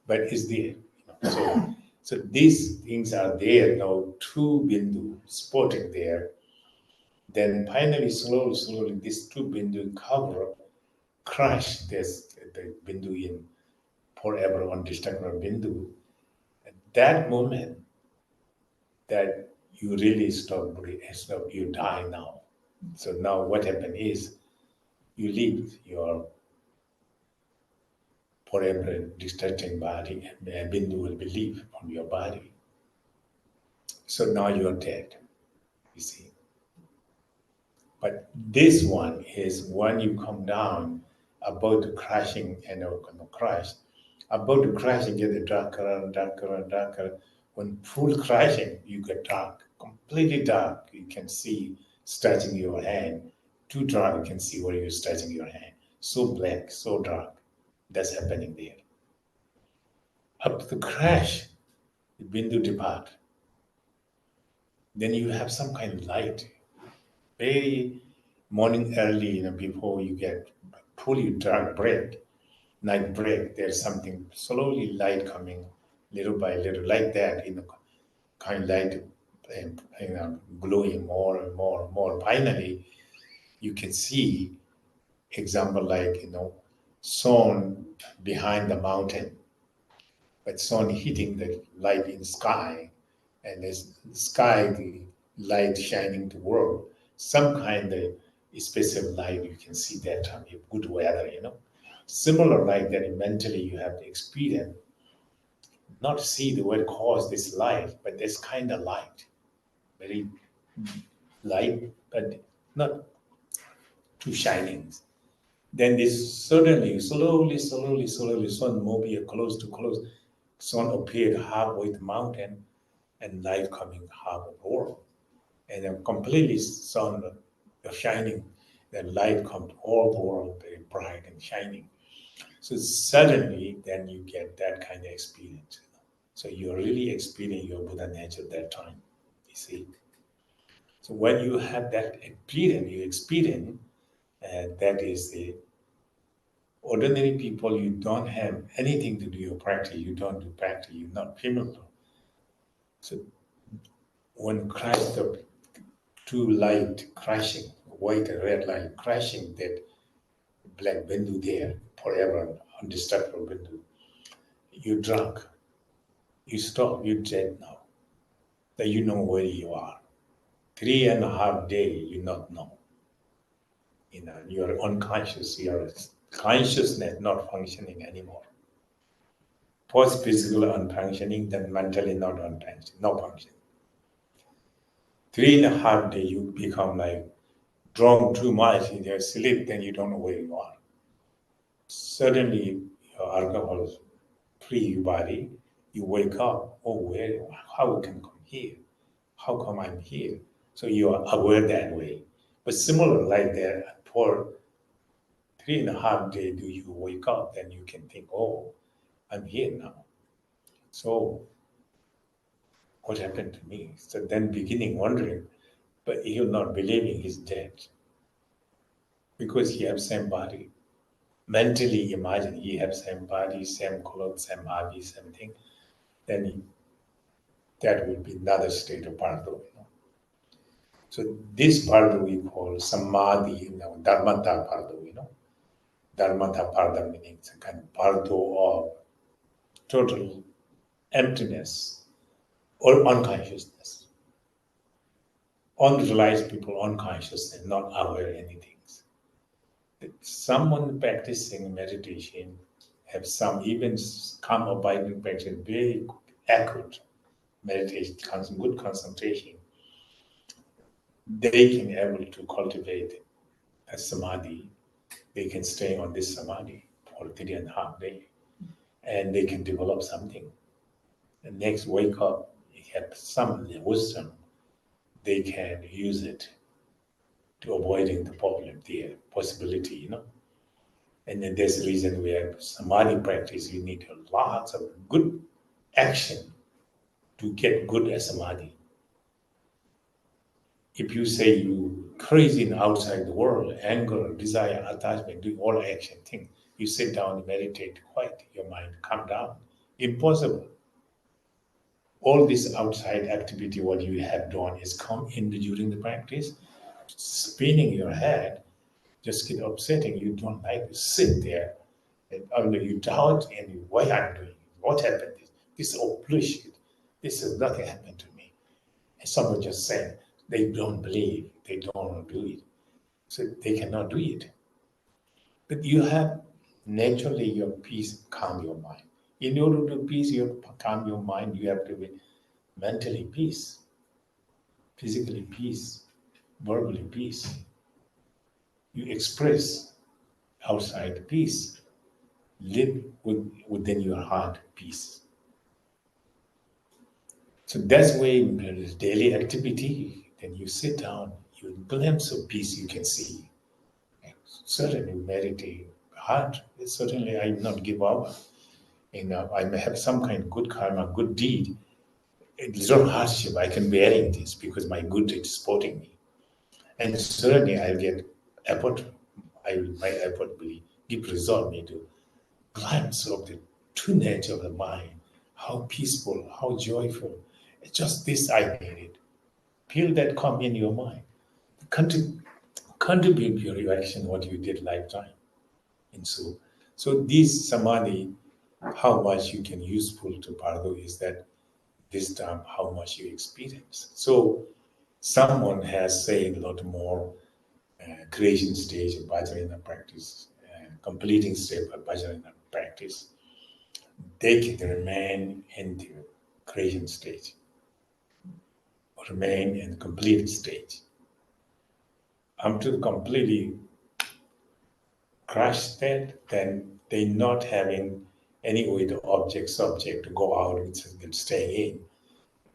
but it's there. So these things are there now, two bindu spotted there. Then finally, slowly, these two bindu crush the bindu in forever undestructible bindu. At that moment, that you really stop, you die now. So now what happened is, you leave your forever distracting body, and bindu will be leave from your body. So now you're dead, you see. But this one is when you come down, about to crashing and crash. About to crash and get darker and darker and darker. When full crashing, you get dark, completely dark. You can see stretching your hand. Too dark, you can see where you're stretching your hand. So black, so dark. That's happening there. Up to crash, the bindu depart. Then you have some kind of light. Very morning early, before you get fully dark break, night break, there's something slowly light coming little by little, like that, kind of light, glowing more and more and more. Finally, you can see example like, sun behind the mountain, but sun hitting the light in sky, and there's sky, the light shining the world. Some kind of special light you can see that time, good weather, Similar like that, mentally you have to experience, not see the what caused this light, but this kind of light, very light, but not too shining. Then this suddenly, slowly, sun moving close to close. Sun appeared halfway the mountain, and light coming half of the world. And then completely sun shining, the light comes all the world very bright and shining. So suddenly, then you get that kind of experience. So you're really experiencing your Buddha nature at that time, you see. So when you have that experience, that is the ordinary people, you don't have anything to do your practice, you don't do practice, you're not familiar. So when Christ, the two light crashing, white and red light crashing, that black bindu there, forever, undestructible bindu, you drunk, you stop, you dead now. That you know where you are. 3.5 days, you not know. You're unconscious, your consciousness not functioning anymore. Post physical unfunctioning, then mentally not unfunctioning, no function. 3.5 days, you become like drunk too much in your sleep, then you don't know where you are. Suddenly, your alcohol free your body, you wake up, how can I come here? How come I'm here? So you are aware that way. But similar like that, for 3.5 days, do you wake up, then you can think, I'm here now. So what happened to me? So then beginning wondering, but you're not believing he's dead. Because he has same body. Mentally imagine he has same body, same clothes, same hobby, same thing. Then that will be another state of Bardo. So this Bardo we call Samadhi, Dharmata Bardo, Dharmata Bardo meaning it's a kind of Bardo of total emptiness or unconsciousness. Unrealized people, unconsciousness, not aware of anything. Someone practicing meditation have some even come about practice very accurate meditation, good concentration. They can able to cultivate a samadhi. They can stay on this samadhi for 3.5 days, and they can develop something. The next wake up, they have some wisdom. They can use it to avoiding the problem, the possibility, And then there's a reason where samadhi practice, you need lots of good action to get good at samadhi. If you say you crazy in outside the world, anger, desire, attachment, do all action thing, you sit down and meditate, quiet, your mind calm down. Impossible. All this outside activity, what you have done is come in during the practice, spinning your head, just get upsetting. You don't like to sit there. And you doubt and why I'm doing it. What happened? This is all bullshit. This is nothing happened to me. And someone just said they don't believe, they don't want to do it. So they cannot do it. But you have naturally your peace, calm your mind. In order to calm your mind, you have to be mentally peace, physically peace, verbally peace. You express outside peace. Live within your heart peace. So that's why there is daily activity. Then you sit down, you glimpse of peace you can see. And certainly meditate hard. Certainly I will not give up. I may have some kind of good karma, good deed. It's not hardship. I can bear in this because my good deed is supporting me. And certainly I'll get effort. My effort will give result me to glimpse of the true nature of the mind, how peaceful, how joyful. It's just this I needed. Feel that come in your mind. Contribute your action, what you did lifetime. And so this samadhi, how much you can useful to Bardo is that this time how much you experience. So someone has said a lot more creation stage of Vajrayana practice, completing step of Vajrayana practice. They can remain in the creation stage, remain in the complete stage. Until completely crash that, then they not having any way the object subject to go out and stay in.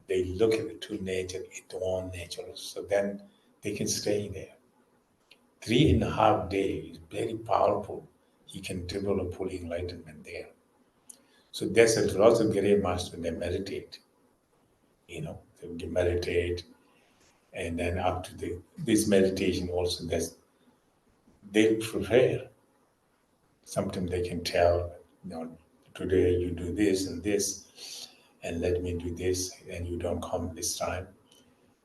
They look at the true nature, its own nature. So then they can stay there. 3.5 days is very powerful. He can develop full enlightenment there. So there's a lot of great master they meditate. They meditate, and then up to this meditation also they prepare. Sometimes they can tell, today you do this and this, and let me do this, and you don't come this time.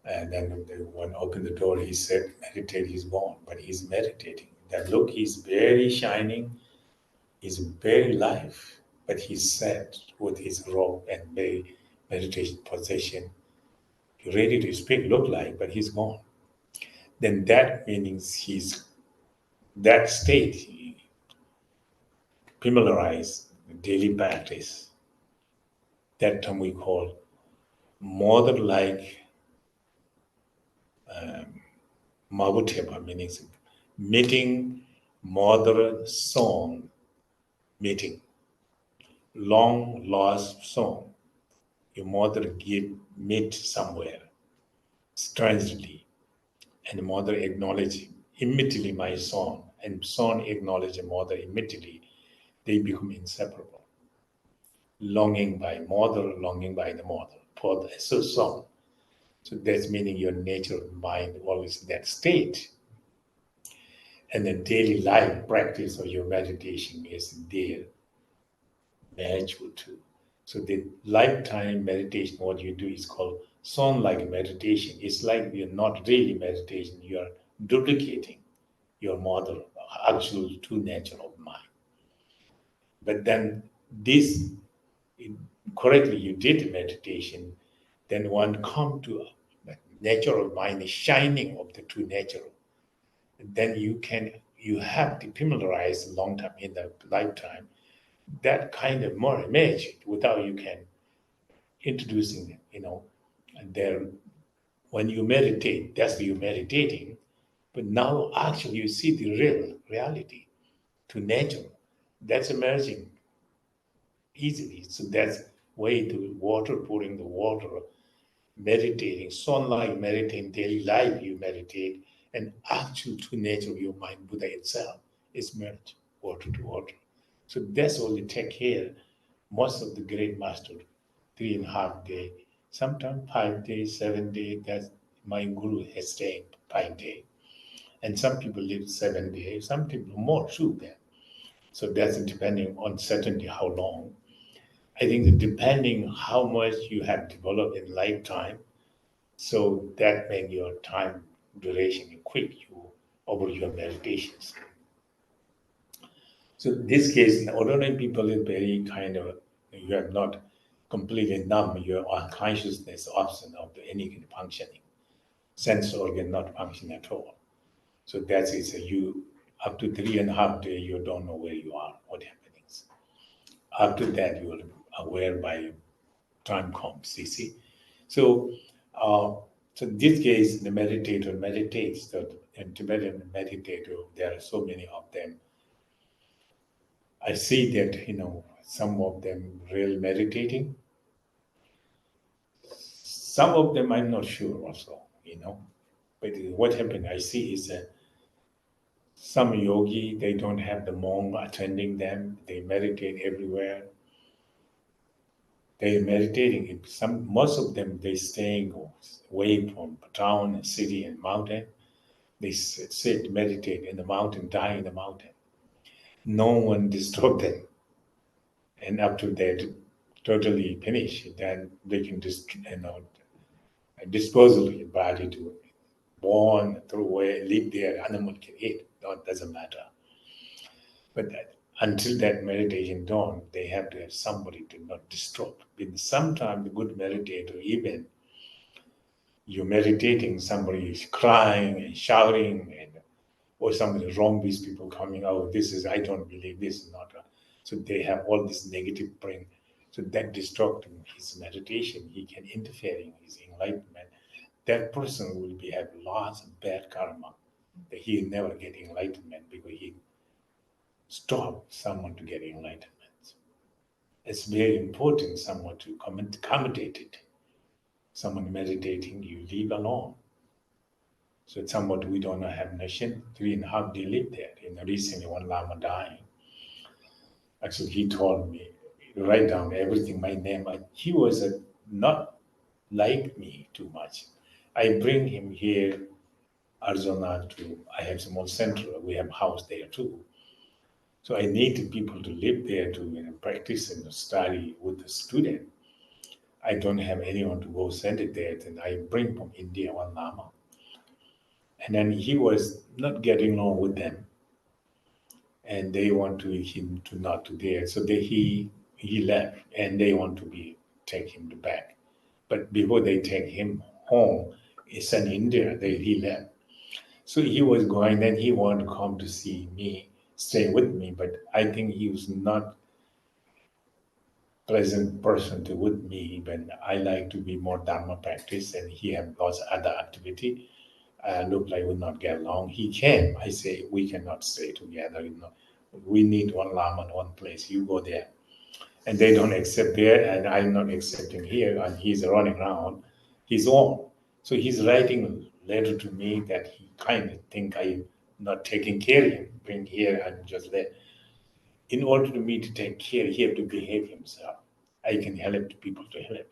And then when open the door, he said, meditate, he's gone, but he's meditating. That look, he's very shining, he's very life, but he's set with his robe and very meditation position, ready to speak, look like, but he's gone. Then that means that state, familiarize daily practice. That term we call mother-like Mabuteba, meaning meeting, mother song, meeting. Long lost song. Your mother meet somewhere, strangely, and mother acknowledge immediately my son, and son acknowledge a mother immediately. They become inseparable. Longing by mother, longing by the mother, for the son. So that's meaning your nature of mind always in that state. And the daily life practice of your meditation is there, natural too. So the lifetime meditation, what you do is called song-like meditation. It's like you're not really meditating, you're duplicating your model, actual true nature of mind. But then this, correctly, you did meditation, then one come to nature of mind, the shining of the true nature. Then you have to familiarize a long time in the lifetime that kind of more image without you can introducing and there when you meditate, that's you meditating, but now actually you see the real reality to nature that's emerging easily. So that's way to water, pouring the water, meditating, sunlight, meditating, daily life you meditate, and actual to nature of your mind, Buddha itself is merged water to water. So that's all it take here. Most of the great master, 3.5 days, sometimes 5 days, 7 days, that's my guru has stayed 5 days. And some people live 7 days, some people more too there. So that's depending on certainty how long. I think that depending how much you have developed in lifetime, so that makes your time duration quick over your meditations. So in this case, ordinary people is very kind of, you are not completely numb, your unconsciousness absent of any kind of functioning. Sense organ not function at all. So that is you up to 3.5 days, you don't know where you are, what happens. After that, you are aware by time comes, you see. So, so in this case, the meditator meditates. In Tibetan meditator, there are so many of them. I see that, some of them real meditating. Some of them I'm not sure also, But what happened I see is that some yogi, they don't have the monk attending them. They meditate everywhere. They're meditating. Most of them, they staying away from town, city, and mountain. They sit, meditate in the mountain, die in the mountain. No one disturb them. And up to that, totally finish, then they can just, disposal your body to born, throw away, live there, animal can eat. No, it doesn't matter. But until that meditation done, they have to have somebody to not disturb. Sometimes the good meditator, even you're meditating, somebody is crying and shouting, or somebody wrong, these people coming out, I don't believe this is not. So they have all this negative brain. So that distorting his meditation, he can interfere in his enlightenment. That person will have lots of bad karma. That he never get enlightenment because he stopped someone to get enlightenment. It's very important someone to accommodate it. Someone meditating, you leave alone. So it's somewhat we don't have nation. 3.5 days live there. Recently one Lama dying. Actually, he told me, write down everything, my name. He was not like me too much. I bring him here, Arizona, I have small center. We have house there too. So I need people to live there to practice and study with the student. I don't have anyone to go send it there. Then I bring from India one Lama. And then he was not getting along with them. And they want him to not to there. So he left and they want to take him back. But before they take him home, it's in India, he left. So he was going, then he wanted to come to see me, stay with me, but I think he was not pleasant person to with me, but I like to be more Dharma practice and he have lots of other activity. Look like we not get along. He came. I say we cannot stay together. We need one Lama in one place. You go there, and they don't accept there, and I'm not accepting here. And he's running around his own. So he's writing a letter to me that he kind of think I'm not taking care of him. Bring here and just let. In order for me to take care, he have to behave himself. I can help the people to help.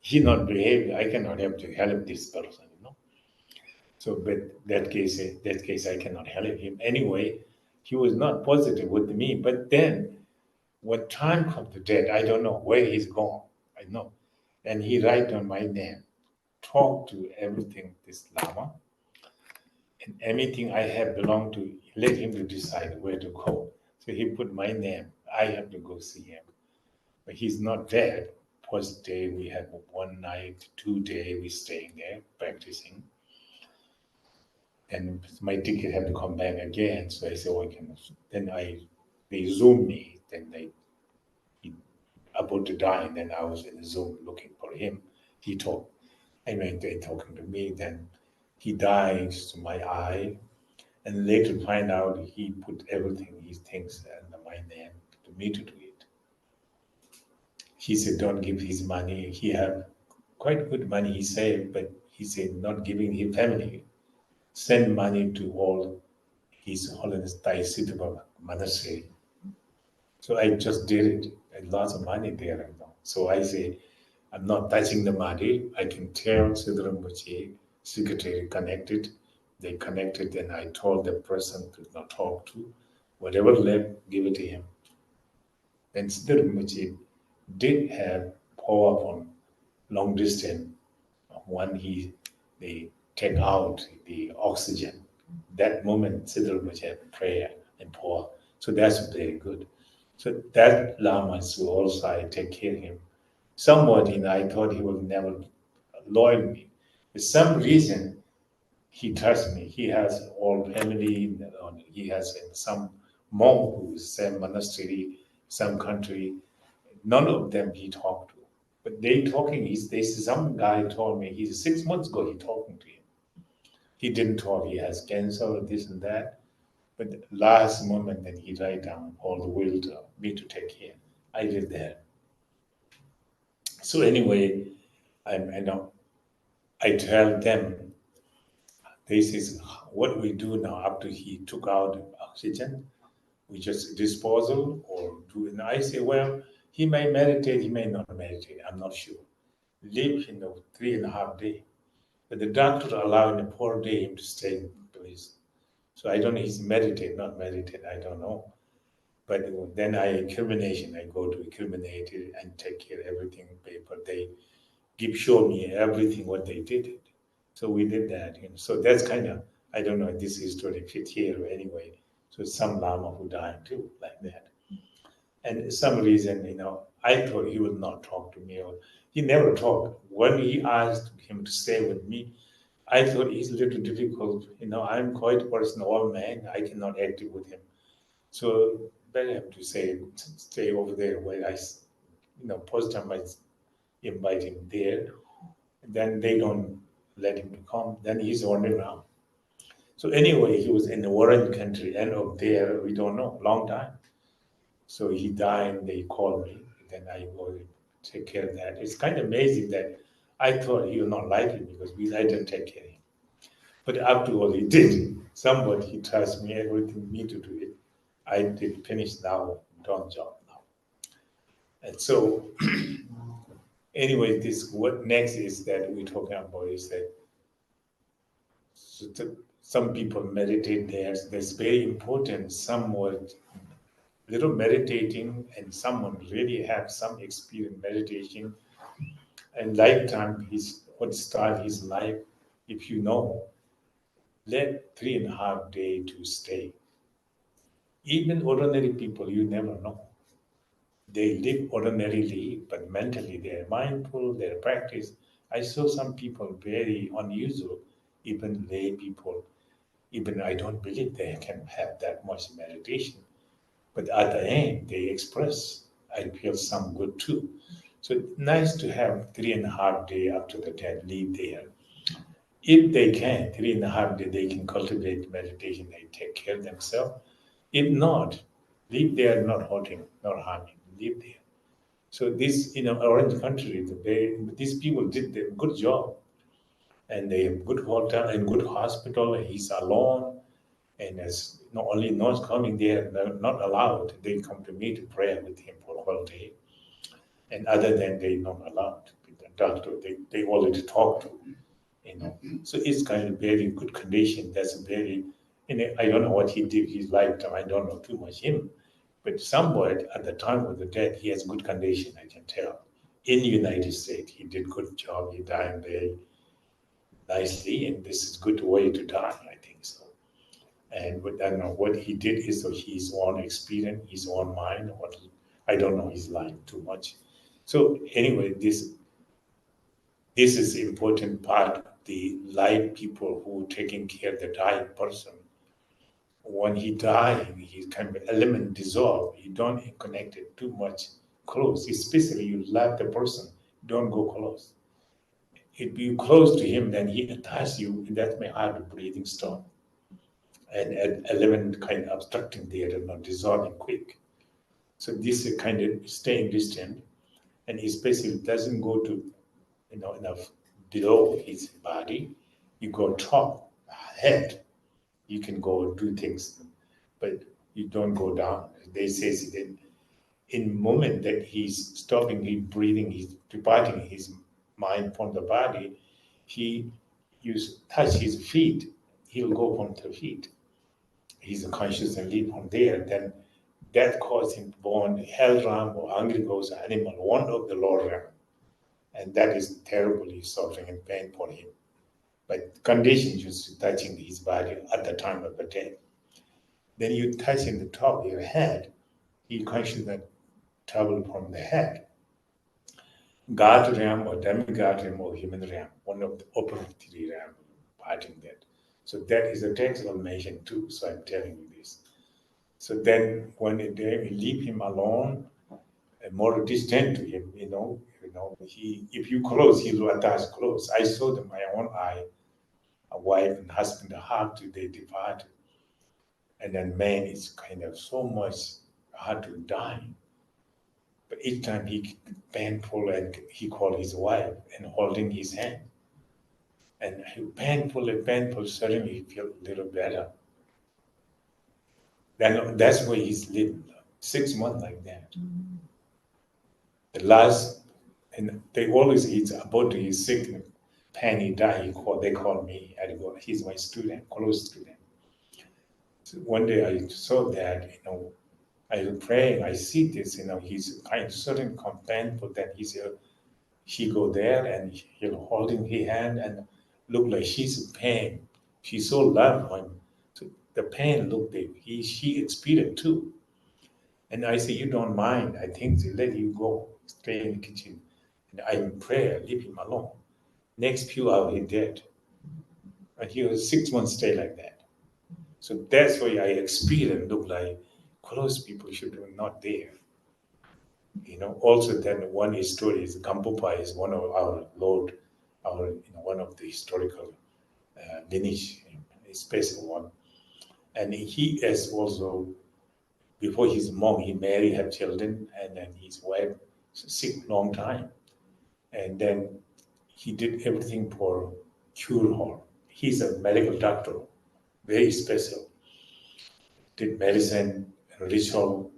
He not behave. I cannot help to help this person. So, but that case, I cannot help him. Anyway, he was not positive with me. But then, when time comes to death, I don't know where he's gone. I know. And he write on my name, talk to everything, this Lama, and anything I have belong to, let him to decide where to go. So he put my name. I have to go see him. But he's not there. First day, we have 1 night, 2 days, we staying there, practicing. And my ticket had to come back again. So I said, oh, then they Zoom me. Then he about to die. And then I was in the Zoom looking for him. He talked. They talking to me. Then he dies to my eye. And later find out he put everything he thinks under my name to me to do it. He said, don't give his money. He have quite good money he saved, but he said not giving his family. Send money to all His Holiness Taisitaba monastery. So I just did it. And lots of money there right now. So I say, I'm not touching the money. I can tell Siddha Rinpoche, secretary connected. They connected, and I told the person to not talk to. Whatever left, give it to him. Then Siddha Rinpoche did have power from long distance. When they take out the oxygen, that moment Siddha Rinpoche had prayer and power. So that's very good. So that Lama will also I take care of him. Somewhat, I thought he would never loyal me. For some reason, he trusts me. He has all family. He has some monk who is same monastery, some country. None of them he talked to. But they talking, some guy told me, he's 6 months ago, he talking to him. He didn't talk, he has cancer, this and that. But the last moment, then he write down all the will to me to take care. I did that. So anyway, I know I tell them this is what we do now after he took out oxygen. We just disposal or do. And I say, well, he may meditate, he may not meditate. I'm not sure. Live 3.5 days. But the doctor allowed in a 4 day him to stay in place. So I don't know, he's meditate, not meditate, I don't know. But then I incrimination, I go to incriminate it and take care of everything, paper. They show me everything what they did. So we did that. So that's kind of, I don't know if this history fit here or anyway. So some Lama who died too, like that. And some reason, I thought he would not talk to me, or he never talked. When he asked him to stay with me, I thought it's a little difficult. I'm quite a personal old man. I cannot act with him. So then I have to say, stay over there where I, first time I invite him there. Then they don't let him come. Then he's wandering around. So anyway, he was in the Warren country, end of there, we don't know, long time. So he died, and they called me. Then I go take care of that. It's kind of amazing that I thought he would not like it because I didn't take care of him. But after all, he did. Somebody, he trusts me, everything, me to do it. I did finish now, done job now. And so, anyway, what next is that we're talking about is that some people meditate there. That's very important. Some were little meditating, and someone really have some experience meditation. And lifetime, what start his life, if let 3.5 days to stay. Even ordinary people, you never know. They live ordinarily, but mentally they're mindful, they're practice. I saw some people very unusual, even lay people. Even I don't believe they can have that much meditation. But at the end, they express, I feel some good too. So nice to have 3.5 days after the death, live there. If they can, 3.5 days, they can cultivate meditation, they take care of themselves. If not, live there, not hurting, not harming, live there. So this, orange country, these people did a good job. And they have good hotel and good hospital, and he's alone. And as not only not coming there, not allowed, they come to me to pray with him for a whole day. And other than they not allowed, the doctor, they already talk to, So it's kind of very good condition. That's very, I don't know what he did his lifetime. I don't know too much him. But somewhere at the time of the death, he has good condition, I can tell. In the United States, he did good job. He died very nicely, and this is good way to die, I think so. And I don't know what he did is his own experience, his own mind. I don't know his life too much. So anyway, this is important part of the life people who taking care of the dying person. When he died, his kind of element dissolve. You don't connect it too much close. Especially you love the person, don't go close. If you close to him, then he attacks you, and that may have a breathing stop. And element kind of obstructing there and not dissolving quick. So this is kind of staying distant, and especially doesn't go to enough below his body. You go top, head, you can go do things, but you don't go down. They say that in moment that he's stopping, he's breathing, he's departing his mind from the body, he touch his feet, he'll go from the feet. He's conscious and live from there, then that caused him born hell realm or hungry ghost animal, one of the lower realm. And that is terribly suffering and pain for him. But conditions just touching his body at the time of the death. Then you touch in the top of your head, he conscious that travel from the head. God realm or demigod realm or human realm, one of the upper three realm, parting that. So that is a textual mention too, so I'm telling you this. So then when they leave him alone, and more distant to him, if you close, he will attach close. I saw them my own eye, a wife and husband, they departed. And then man is kind of so much hard to die. But each time he painful, and he called his wife and holding his hand. And painful and painful, suddenly he felt a little better. Then that's why he's lived 6 months like that. The last, and they always, he's about to his sick, pain, he died, they call me, I go, he's my student, close student. So one day I saw that, I was praying, I see this, he's kind of certain painful, then he go there and holding his hand and look like she's in pain. She so loved him. So the pain looked like she experienced too. And I say, you don't mind. I think they let you go, stay in the kitchen. And I'm in prayer, leave him alone. Next few hours, he dead. And he was 6 months stay like that. So that's why I experienced look like close people should be not there. Also then one story is Gampopa is one of our Lord, one of the historical lineage, a special one. And he is also, before his mom, he married, have children, and then his wife sick long time. And then he did everything for cure her. He's a medical doctor, very special. Did medicine, ritual,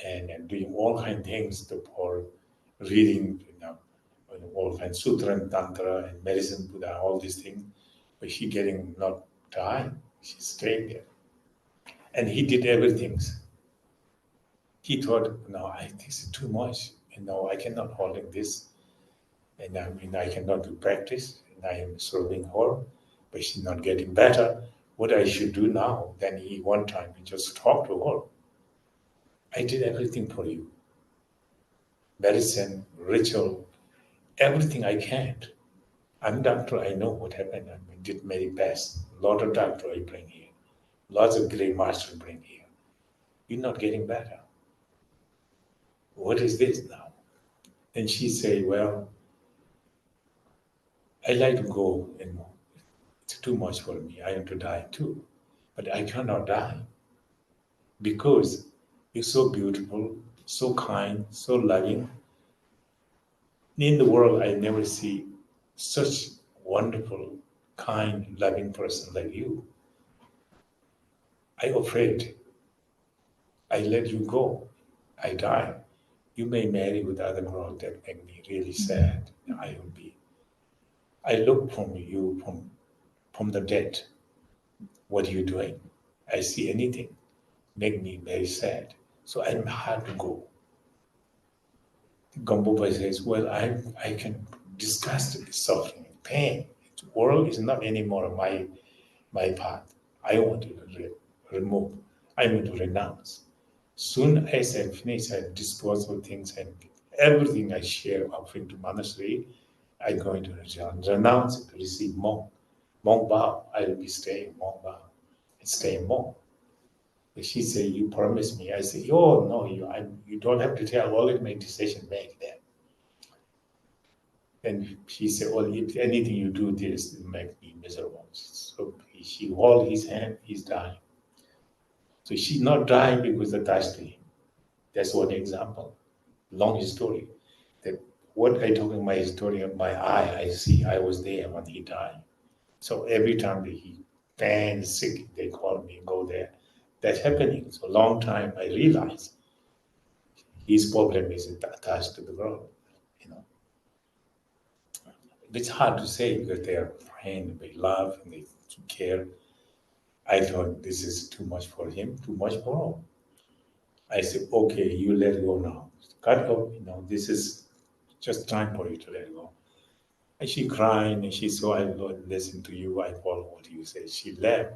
and doing all kinds of things for reading, all kinds of sutra and tantra and medicine, Buddha, all these things. But she getting not die. She's staying there. And he did everything. He thought, no, this is too much. I cannot hold this. And I cannot do practice. And I am serving her, but she's not getting better. What I should do now? Then one time he just talked to her. I did everything for you. Medicine, ritual, everything I can. I'm doctor, I know what happened. I did very best. A lot of doctor I bring here. Lots of great master bring here. You're not getting better. What is this now? And she say, well, I like to go, it's too much for me. I want to die too. But I cannot die because you're so beautiful, so kind, so loving. In the world, I never see such wonderful, kind, loving person like you. I'm afraid. I let you go. I die. You may marry with other girl that make me really sad. I look from you from the dead. What are you doing? I see anything. Make me very sad. So I'm hard to go. Gampopa says, well, I can discuss the suffering, pain. The world is not anymore my path. I want to remove. I want to renounce. Soon as I finish, I dispose of things and everything I share offering to monastery, I'm going to renounce it, receive monk. Monk vow, I will be staying monk vow. And stay monk. But she said, you promised me. I said, oh, no, you don't have to tell all of my decision make that. And she said, well, if anything you do this, it make me miserable. So she hold his hand, he's dying. So she's not dying because of attached to him. That's one example. Long story. That what I talk in my story of my eye, I see I was there when he died. So every time that he bad sick, they call me, go there. That's happening. So long time I realized his problem is attached to the world. It's hard to say because they are friends, they love, and they care. I thought this is too much for him, too much for all. I said, okay, you let go now. Cut off, this is just time for you to let go. And she cried and she said, I will listen to you, I follow what you say. She left.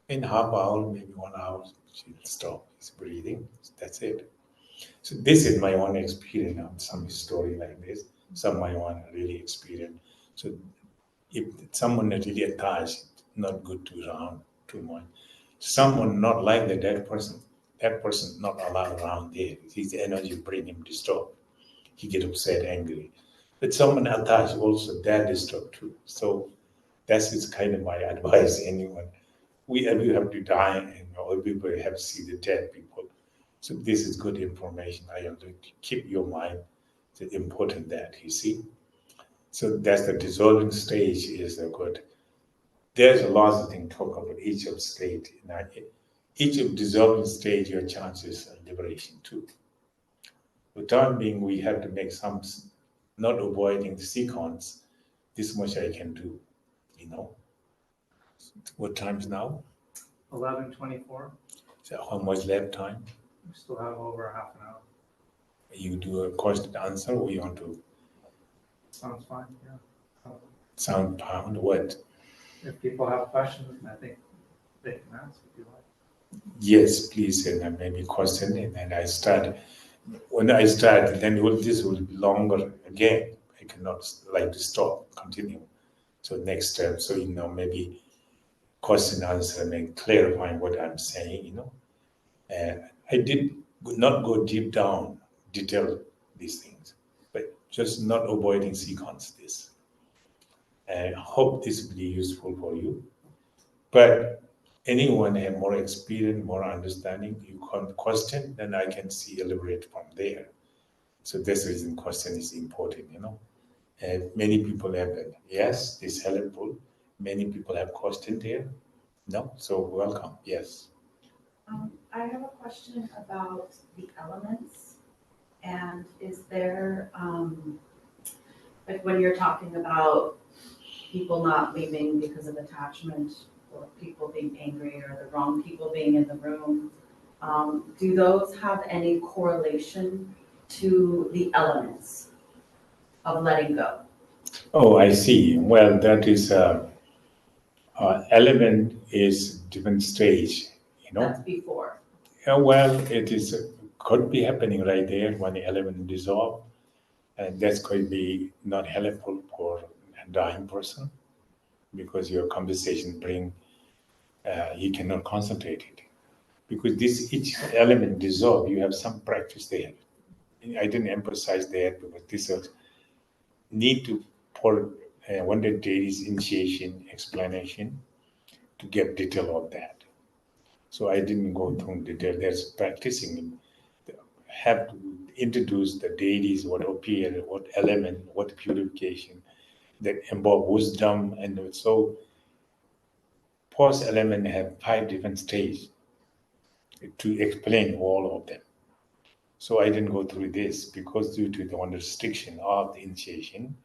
In half hour, maybe 1 hour, she stopped his breathing. That's it. So this is my own experience on some story like this. Some my own really experience. So if someone is really attached, not good to around too much. Someone not like the dead person, that person not allowed around there. His energy bring him disturbed. He get upset, angry. But someone attached also, that disturbed too. So that's kind of my advice. Anyone, we have to die and or people have seen the dead people. So this is good information. I have to keep your mind important that, you see. So that's the dissolving stage is a good. There's a lot of things talk about each of state. Each of dissolving stage, your chances of liberation too. The time being, we have to make some, not avoiding the sequence. This much I can do, you know. What time is now? 11:24. So how much left time? We still have over half an hour. You do a question answer, or you want to Sounds fine, yeah. sound pound what? If people have questions, I think they can ask if you like. Yes, please, and then maybe question, and then I start. When I start, then this will be longer again. I cannot like to stop, continue. So next time, so maybe question answer and clarifying what I'm saying. I did not go deep down, detail these things, but just not avoiding sequence this. And I hope this will be useful for you. But anyone have more experience, more understanding, you can question, then I can see elaborate from there. So this reason question is important, And many people have, yes, this is helpful. Many people have questioned there. No? So welcome, yes. I have a question about the elements. And is there, like when you're talking about people not leaving because of attachment, or people being angry, or the wrong people being in the room, do those have any correlation to the elements of letting go? Oh, I see. Well, that is element is different stage, That's before. Well, it could be happening right there when the element dissolve, and that's going to be not helpful for a dying person because your conversation you cannot concentrate it because each element dissolve. You have some practice there. I didn't emphasize that because this is need to for one day is initiation explanation to get detail of that. So I didn't go through detail. There's practicing. Have to introduce the deities, what appear, what element, what purification that involve wisdom, and so first element have 5 different stages to explain all of them. So I didn't go through this because due to the one restriction of the initiation,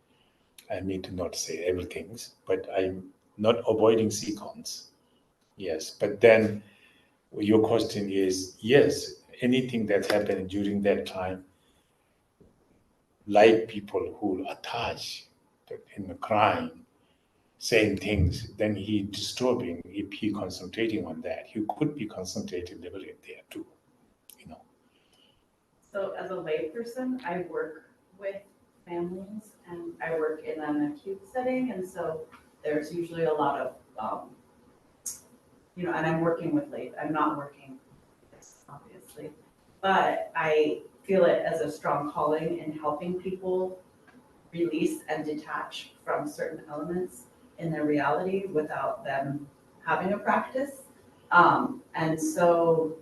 I need to not say everything, but I'm not avoiding sequence. Yes, but then your question is, yes, anything that happened during that time, like people who attach in the crime, saying things, then he disturbing if he concentrating on that. He could be concentrated deliberate there too, So as a layperson, I work with families and I work in an acute setting, and so there's usually a lot of, and I'm working with lay. I'm not working, obviously, but I feel it as a strong calling in helping people release and detach from certain elements in their reality without them having a practice. And so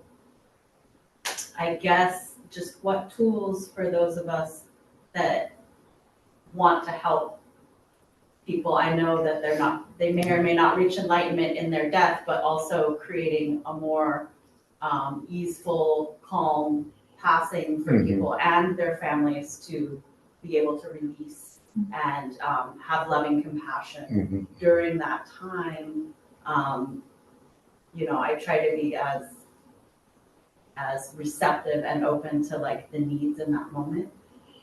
I guess just what tools for those of us that want to help people. I know that they may or may not reach enlightenment in their death, but also creating a more easeful, calm passing for people and their families to be able to release and have loving compassion during that time. I try to be as receptive and open to like the needs in that moment.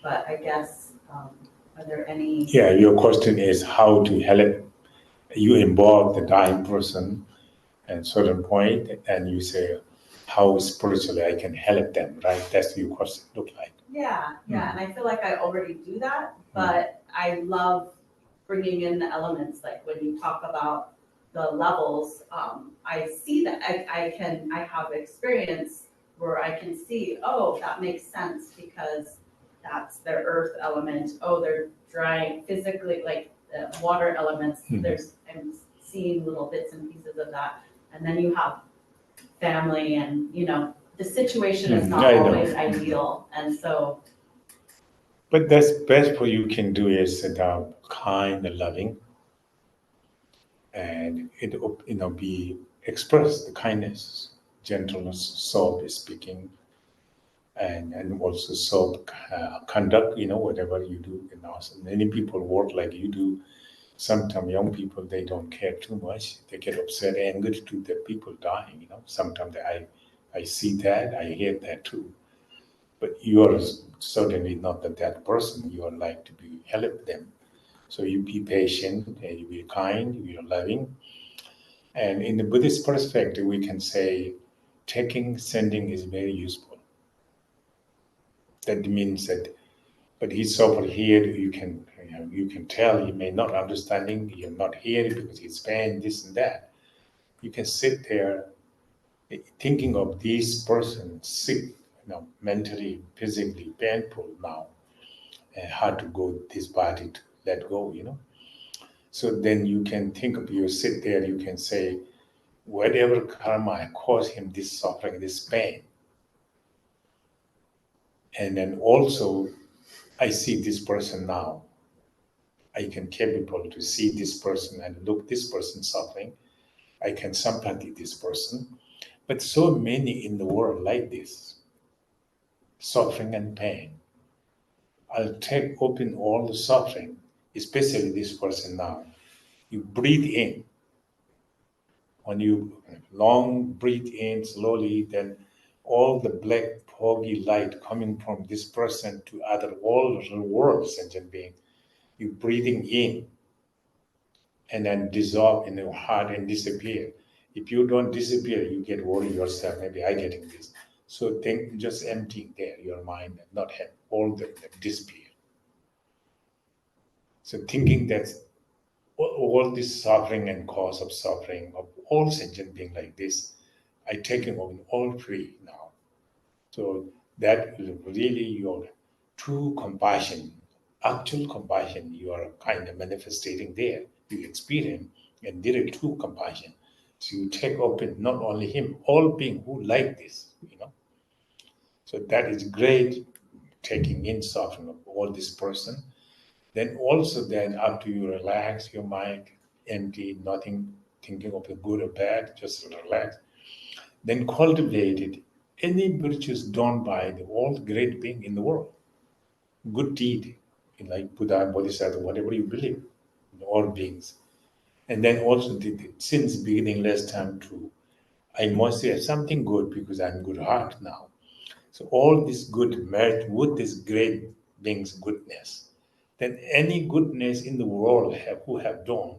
But I guess, are there any? Yeah, your question is how to help you involve the dying person at certain point, and you say how spiritually I can help them, right? That's your question look like. Yeah, and I feel like I already do that, but I love bringing in the elements. Like when you talk about the levels, I see that I have experience where I can see, oh, that makes sense because that's their earth element. Oh, they're drying physically, like the water elements. I'm seeing little bits and pieces of that. And then you have family and, the situation is not I know. always ideal. And so, But that's best what you can do is kind and loving, and it be express the kindness, gentleness, soft speaking, and also soft conduct. Whatever you do, so many people work like you do. Sometimes young people, they don't care too much. They get upset, angry to the people dying. Sometimes I see that, I hear that too. But you are certainly not that person. You are like to be help them. So you be patient, and you be kind, you are loving. And in the Buddhist perspective, we can say sending is very useful. That means that, but he's over here, you can tell he may not understanding, you're not hearing because he's pain, this and that. You can sit there thinking of this person sick, mentally, physically painful now, and hard to go this body to let go, So then you can think of you sit there, you can say, whatever karma caused him this suffering, this pain. And then also, I see this person now. I can capable to see this person and look this person suffering. I can sympathy this person. But so many in the world like this, suffering and pain. I'll open all the suffering, especially this person now. You breathe in. When you long breathe in slowly, then all the black foggy light coming from this person to all the world sentient being, you breathing in and then dissolve in your heart and disappear. If you don't disappear, you get worried yourself, maybe I getting this. So think just emptying there, your mind, and not have all the disappear. So thinking that all this suffering and cause of suffering of all sentient being like this, I take them all free now. So that is really your true compassion, actual compassion, you are kind of manifesting there. You experience and direct true compassion. So you take open not only him, all being who like this, So that is great, taking in suffering of all this person. Then also then after you relax your mind, empty, nothing thinking of the good or bad, just relax. Then cultivated any virtues done by the all great being in the world. Good deed, like Buddha, Bodhisattva, whatever you believe, all beings. And then also since beginning last time too, I must say something good because I'm good heart now. So all this good merged with this great being's goodness. Then any goodness in the world who have done,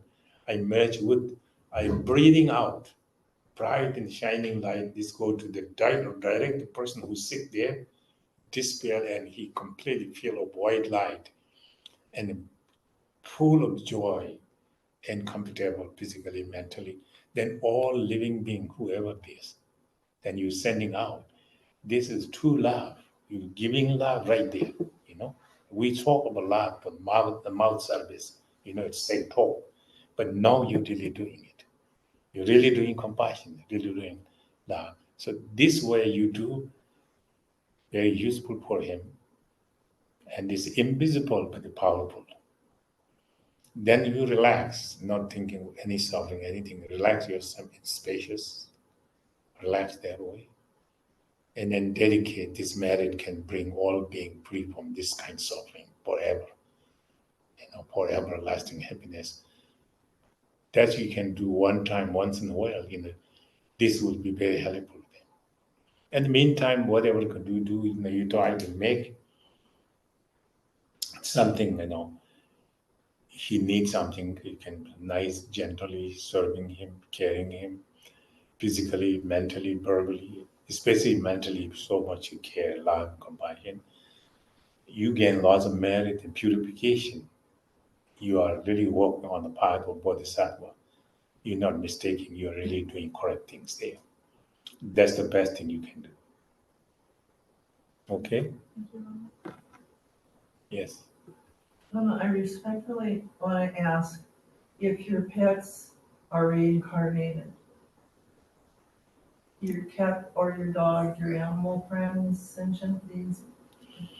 I merge with, I'm breathing out, bright and shining light. This go to the direct the person who's sick there, despair, and he completely feel of white light and full of joy and comfortable physically, mentally. Then all living being, whoever it is, then you're sending out. This is true love. You're giving love right there, We talk about love, but the mouth service, it's say talk. But now you're really doing it. You're really doing compassion, really doing love. So this way you do very useful for him. And it's invisible but powerful. Then you relax, not thinking any suffering, anything. Relax yourself, it's spacious. Relax that way. And then dedicate this merit can bring all being free from this kind of suffering forever. For everlasting happiness. That you can do one time, once in a while, this will be very helpful. In the meantime, whatever you can do, you try to make something, he needs something, you can nice, gently serving him, caring him, physically, mentally, verbally, especially mentally, so much you care, love, compassion. You gain lots of merit and purification. You are really walking on the path of Bodhisattva. You're not mistaken, you're really doing correct things there. That's the best thing you can do. Okay? Yes. I respectfully want to ask if your pets are reincarnated. your cat or your dog, your animal friends, sentient beings,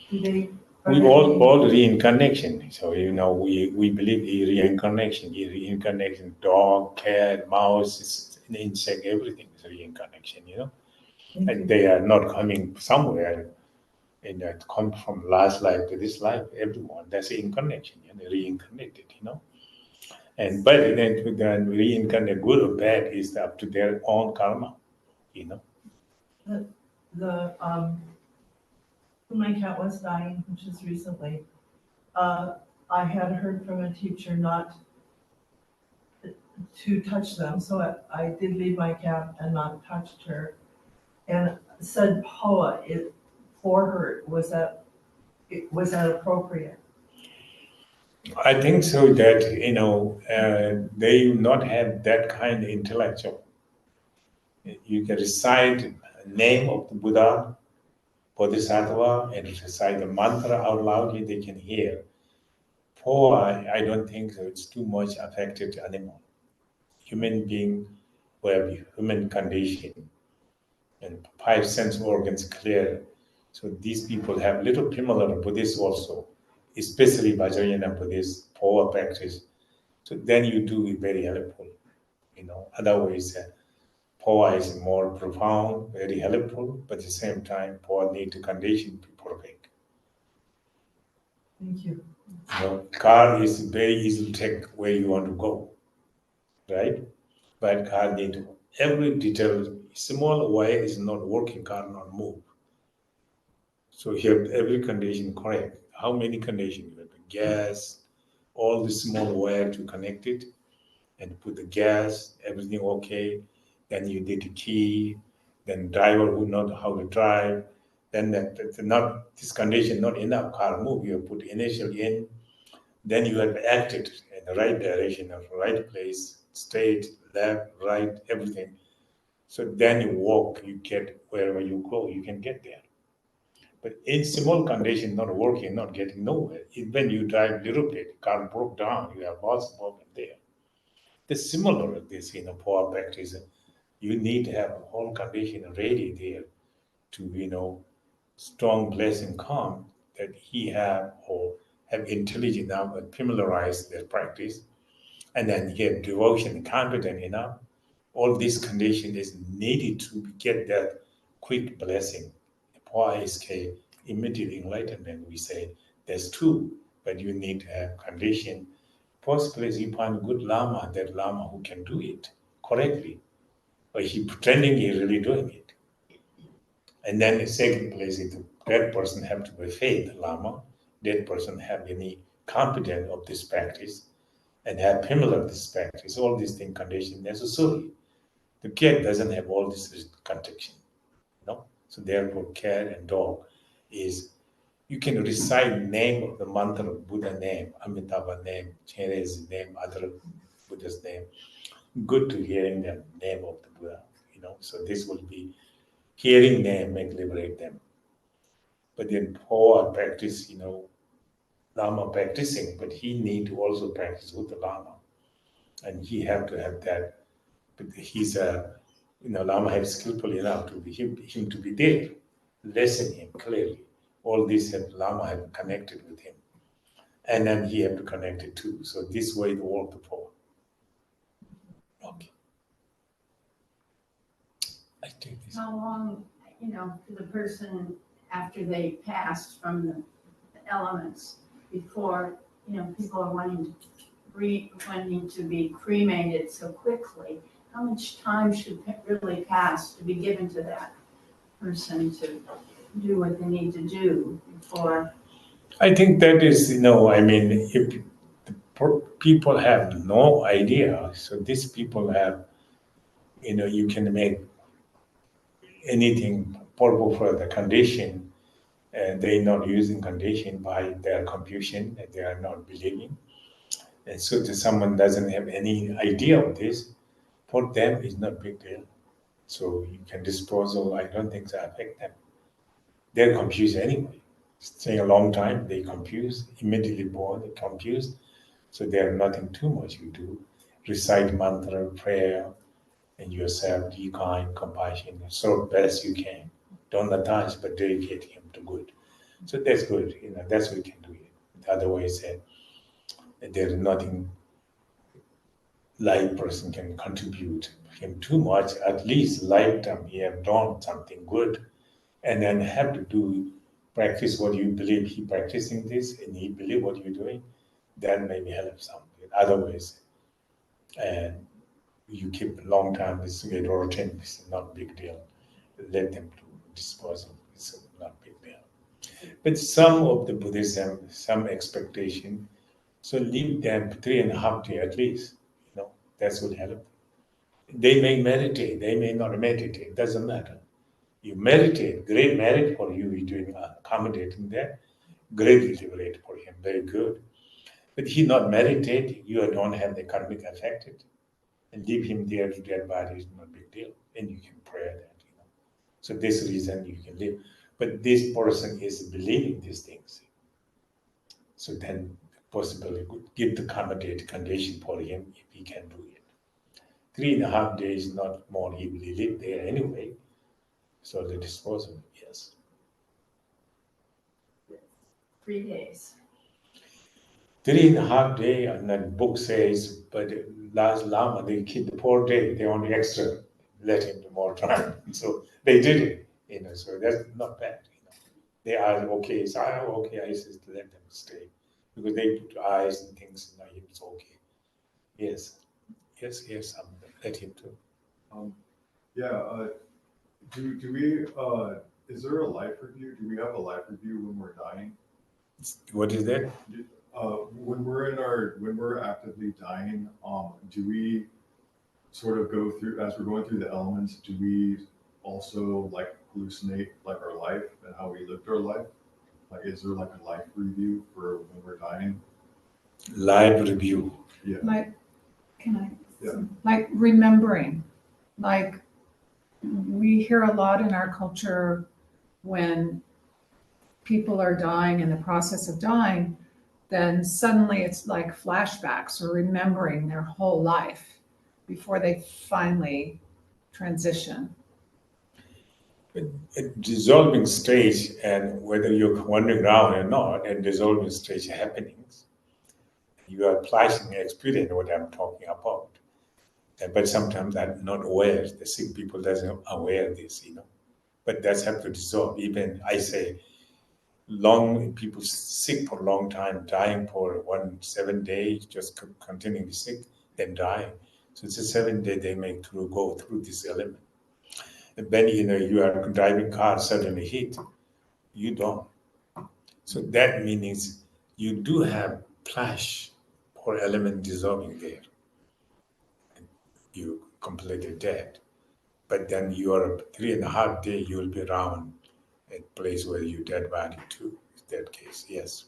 do they? We all reincarnation. So we believe in reincarnation. Dog, cat, mouse, insect, everything is reincarnation. And they are not coming somewhere and that come from last life to this life. Everyone, that's incarnation, and reincarnated. And but then reincarnate, good or bad, is up to their own karma. When my cat was dying, which is recently, I had heard from a teacher not to touch them, so I did leave my cat and not touched her, and said Poa for her. Was that appropriate? I think so that they not have that kind of intellectual. You can recite the name of the Buddha, Bodhisattva, and recite the mantra out loudly, they can hear. Poa, I don't think so. It's too much affected animal. Human being who have human condition and 5 sense organs clear. So these people have little similar Buddhists also, especially Vajrayana Buddhists, Poa practice. So then you do it very helpful. Otherwise, Poa is more profound, very helpful, but at the same time, Poa need to condition to perfect. Thank you. Car is very easy to take where you want to go, right? But car need to, every detail, small wire is not working, car not move. So here, every condition correct. How many conditions? You have the gas, all the small wire to connect it, and put the gas, everything okay. Then you did the key, then driver who know how to drive, then this condition not enough, car move, you put initial in, then you have acted in the right direction, of the right place, straight, left, right, everything. So then you walk, you get wherever you go, you can get there. But in small condition, not working, not getting nowhere. When you drive a little bit, car broke down, you have lots of problem there. The similar with this, power practice, you need to have a whole condition ready there to, strong blessing come that he have or have intelligent enough and familiarize their practice, and then get devotion confident enough. All this condition is needed to get that quick blessing. Power escape, immediate enlightenment, we say there's two, but you need to have condition. First place, you find a good Lama, that Lama who can do it correctly, but he pretending he really doing it. And then the second place is that person have to be faith Lama, that person have any competence of this practice and have familiar this practice, all these things condition necessary. The cat doesn't have all this condition, So therefore, cat and dog is, you can recite name of the mantra of Buddha name, Amitabha name, Chinese name, other Buddha's name. Good to hearing the name of the Buddha, So this will be hearing name may liberate them. But then Paul practice, Lama practicing, but he need to also practice with the Lama. And he have to have that. But he's Lama have skillful enough to be him to be there, lesson him clearly. All this Lama have connected with him. And then he have to connect it too. So this way the work the Paul. Okay. I take this. How long, for the person after they pass from the elements before, people are wanting to be cremated so quickly? How much time should really pass to be given to that person to do what they need to do before? I think that is, if people have no idea, so these people have, you can make anything possible for the condition, and they're not using condition by their confusion, and they are not believing. And so if someone doesn't have any idea of this, for them it's not a big deal. So you can dispose of, I don't think that affect them. They're confused anyway. Staying a long time, they confused, immediately born, they confused. So there's nothing too much you do. Recite mantra, prayer, and yourself, be kind, compassion, serve best you can. Don't attach, but dedicate him to good. So that's good. That's what we can do it. Otherwise, there is nothing live person can contribute him too much. At least lifetime he have done something good, and then have to do practice what you believe. He practicing this, and he believe what you're doing. Then maybe help something. Otherwise, and you keep a long time. This 8 or 10 is not a big deal. Let them do disposal. It's not big deal. But some of the Buddhism, some expectation. So leave them 3.5 days at least. That's what help. They may meditate, they may not meditate, doesn't matter. You meditate, great merit for you, you're doing accommodating that, great liberate for him, very good. But he not meditate, you don't have the karmic affected, and leave him there to dead body is not a big deal, and you can pray that. So this reason you can live. But this person is believing these things. So then possibly give the accommodate condition for him if he can do it. 3.5 days, not more, he will live there anyway. So the disposal, yes. 3 days. 3.5 days, and then book says, but last Lama, they keep the 4 days, they only extra, let him do more time. So they did it, so that's not bad. They are okay, so I just let them stay. Because they put eyes and things, it's okay. Yes, let him too. Do we? Is there a life review? Do we have a life review when we're dying? What is that? When we're actively dying, do we sort of go through, as we're going through the elements? Do we also like hallucinate like our life and how we lived our life? Like, is there like a life review for when we're dying? Life review. Yeah. Like, can I? Yeah. Like remembering, like we hear a lot in our culture when people are dying, in the process of dying, then suddenly it's like flashbacks or remembering their whole life before they finally transition. A dissolving stage, and whether you're wandering around or not, and dissolving stage happenings, you are flashing experience what I'm talking about. But sometimes I'm not aware. The sick people doesn't aware of this, But that's have to dissolve. Even I say, people sick for a long time, dying for 7 days, just continuing sick, then dying. So it's a 7 day they make go through this element. And then you are driving car, suddenly hit, you don't. So that means you do have flash or element dissolving there. You completely dead. But then you are 3.5 days, you will be around a place where you dead body too, in that case, yes.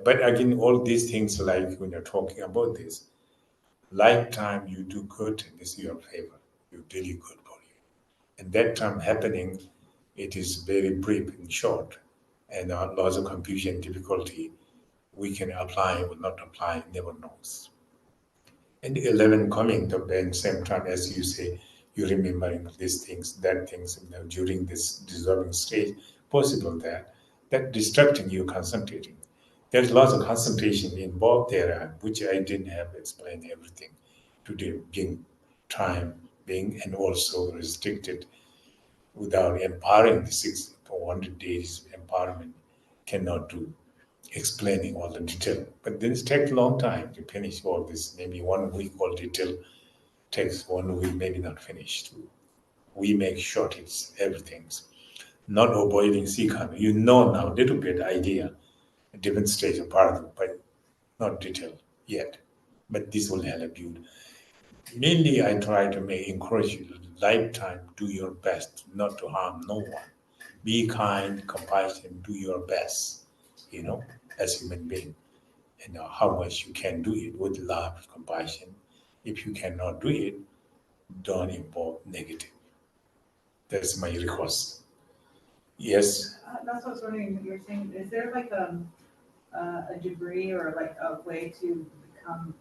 But again, all these things, like when you're talking about this, lifetime you do good, and this is your favor. You really good for you. And that time happening, it is very brief and short, and lots of confusion, difficulty. We can apply or not apply, never knows. And 11 coming to the same time, as you say, you remembering these things, that things, during this dissolving stage, possible that distracting you, concentrating. There's lots of concentration involved there, which I didn't have explained everything today, being time, being, and also restricted without empowering the 100 days empowerment, cannot do explaining all the detail. But then it takes a long time to finish all this. Maybe 1 week all detail takes 1 week, maybe not finished. We make short it's everything's not avoiding sikhan. Now little bit idea, a different stage of Bardo, but not detail yet. But this will help you. Mainly I try to encourage you lifetime, do your best not to harm no one. Be kind, compassionate, do your best, as human being. And how much you can do it with love, compassion. If you cannot do it, don't involve negative. That's my request. Yes? That's what I was wondering, you're saying, is there like a degree or like a way to become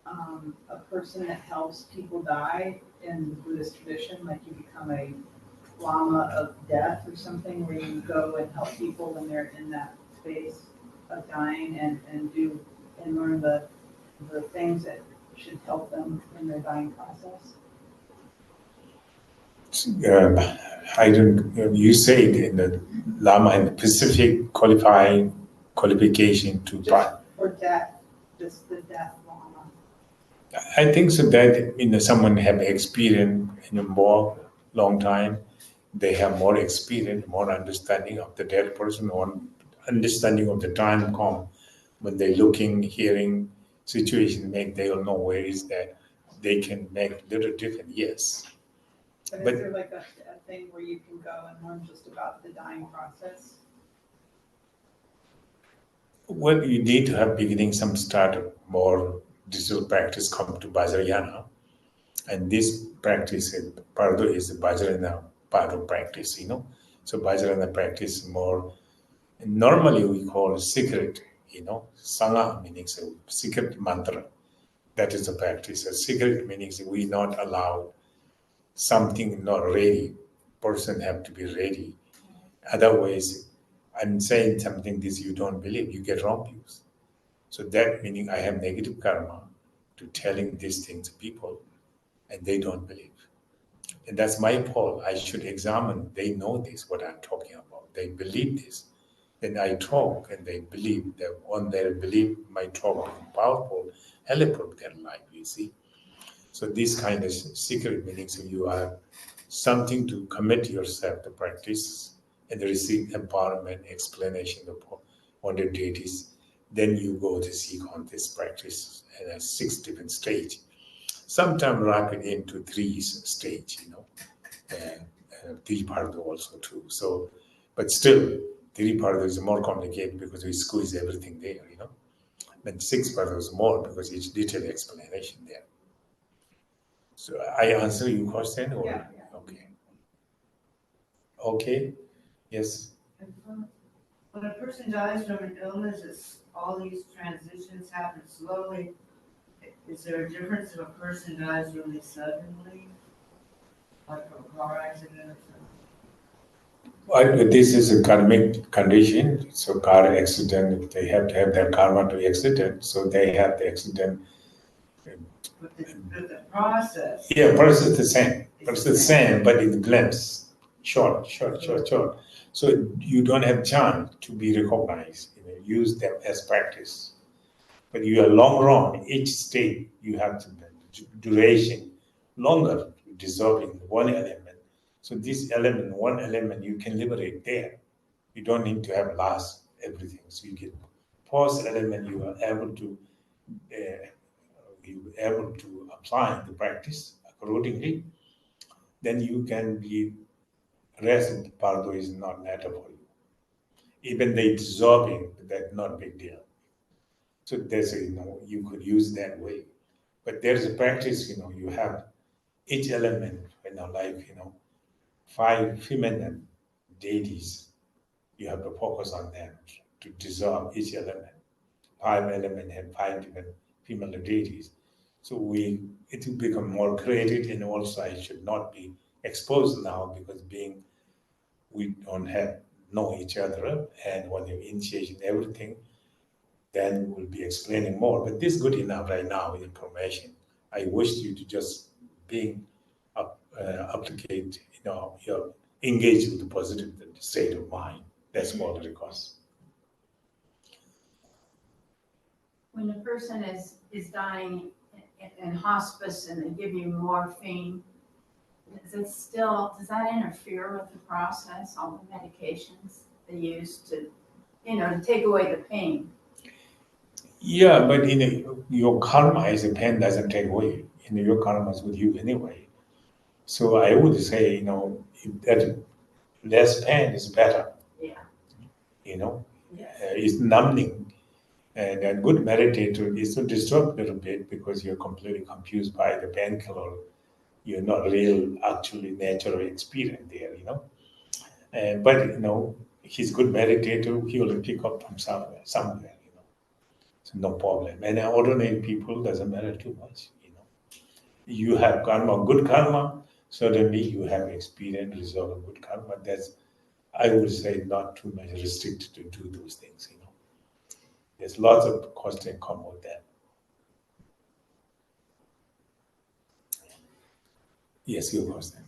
a person that helps people die in the Buddhist tradition, like you become a Lama of death or something, where you go and help people when they're in that space of dying and learn the things that should help them in their dying process? I don't. You said in the Lama and the specific qualification to Just for death, just the death Lama. I think so that someone have experience in a more long time, they have more experience, more understanding of the dead person, or understanding of the time come when they looking, hearing situation make they all know where is that they can make little different. Yes. But is there like a thing where you can go and learn just about the dying process? Well, you need to have beginning some start more digital practice come to Vajrayana. And this practice, Bardo is the Vajrayana part of practice, So Vajrayana practice more, normally we call secret, Sangha means a secret mantra. That is the practice. A secret means we not allow something not ready. Person have to be ready. Otherwise, I'm saying something this you don't believe, you get wrong views. So that meaning I have negative karma to telling these things to people and they don't believe. And that's my fault. I should examine. They know this, what I'm talking about. They believe this. Then I talk and they believe that on their belief, my talk is powerful, helpful their life, you see. So this kind of secret meanings you have something to commit yourself to practice and receive empowerment, explanation of wonder deities. Then you go to seek on this practice at a 6 different stage. Sometimes rapid into 3 stage, and 3 Bardo also too. So, but still, 3 Bardo is more complicated because we squeeze everything there, But 6 Bardo is more because it's detailed explanation there. So I answer your question? Or? Yeah. Okay. Okay. Yes. When a person dies from an illness, all these transitions happen slowly. Is there a difference if a person dies really suddenly, like from a car accident or something? This is a karmic condition. So car accident, they have to have their karma to accident. So they have the accident. But the process. Yeah, process is the same. Process is the same, but it blends. Short. So you don't have chance to be recognized. Use them as practice. But you are long run, each state you have to duration longer, dissolving one element. So this element, one element, you can liberate there. You don't need to have lost everything. So you get first element, you are able to apply the practice accordingly. Then you can be rest of the Bardo is not matter for you. Even they dissolving, that's not a big deal. So there's you could use that way. But there's a practice, you have each element, like 5 feminine deities, you have to focus on them to dissolve each element. 5 elements have 5 different female deities. So it will become more creative, and also I should not be exposed now because we don't know each other, and when you initiate everything, then we'll be explaining more. But this is good enough right now with information. I wish you to just applicate, you're engaged with the positive state of mind. That's all the request. When a person is dying in hospice and they give you morphine, does that interfere with the process, all the medications they use to take away the pain? Yeah, but your karma is a pain doesn't take away. Your karma is with you anyway. So I would say, that less pain is better. Yeah. Yes. It's numbing. And a good meditator is to disturb a little bit because you're completely confused by the painkiller. You're not real, actually, natural experience there, but, he's good meditator, he will pick up from somewhere. So no problem. And ordinary people doesn't matter too much, you know. You have karma, good karma, certainly you have experienced result of good karma. That's, I would say, not too much restricted to do those things, you know. There's lots of question come with that. Yes, your question.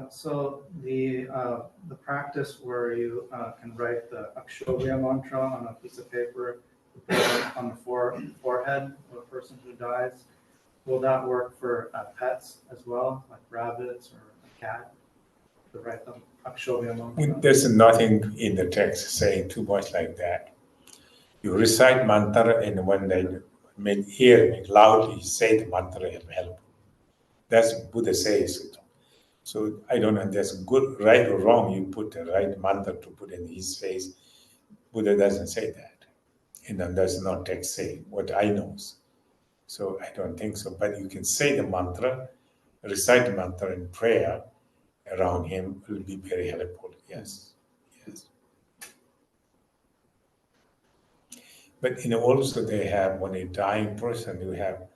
So the practice where you can write the Akshobhya mantra on a piece of paper, put it on the forehead of a person who dies, will that work for pets as well, like rabbits or a cat, to write the Akshobhya mantra? There's nothing in the text saying too much like that. You recite mantra, and when they hear loudly say the mantra, it'll help. That's what Buddha says. So I don't know, that's good, right or wrong. You put the right mantra to put in his face. Buddha doesn't say that. And then does not text say what I know. So I don't think so. But you can say the mantra, recite the mantra in prayer around him will be very helpful. Yes. Yes. But also they have, when a dying person, you have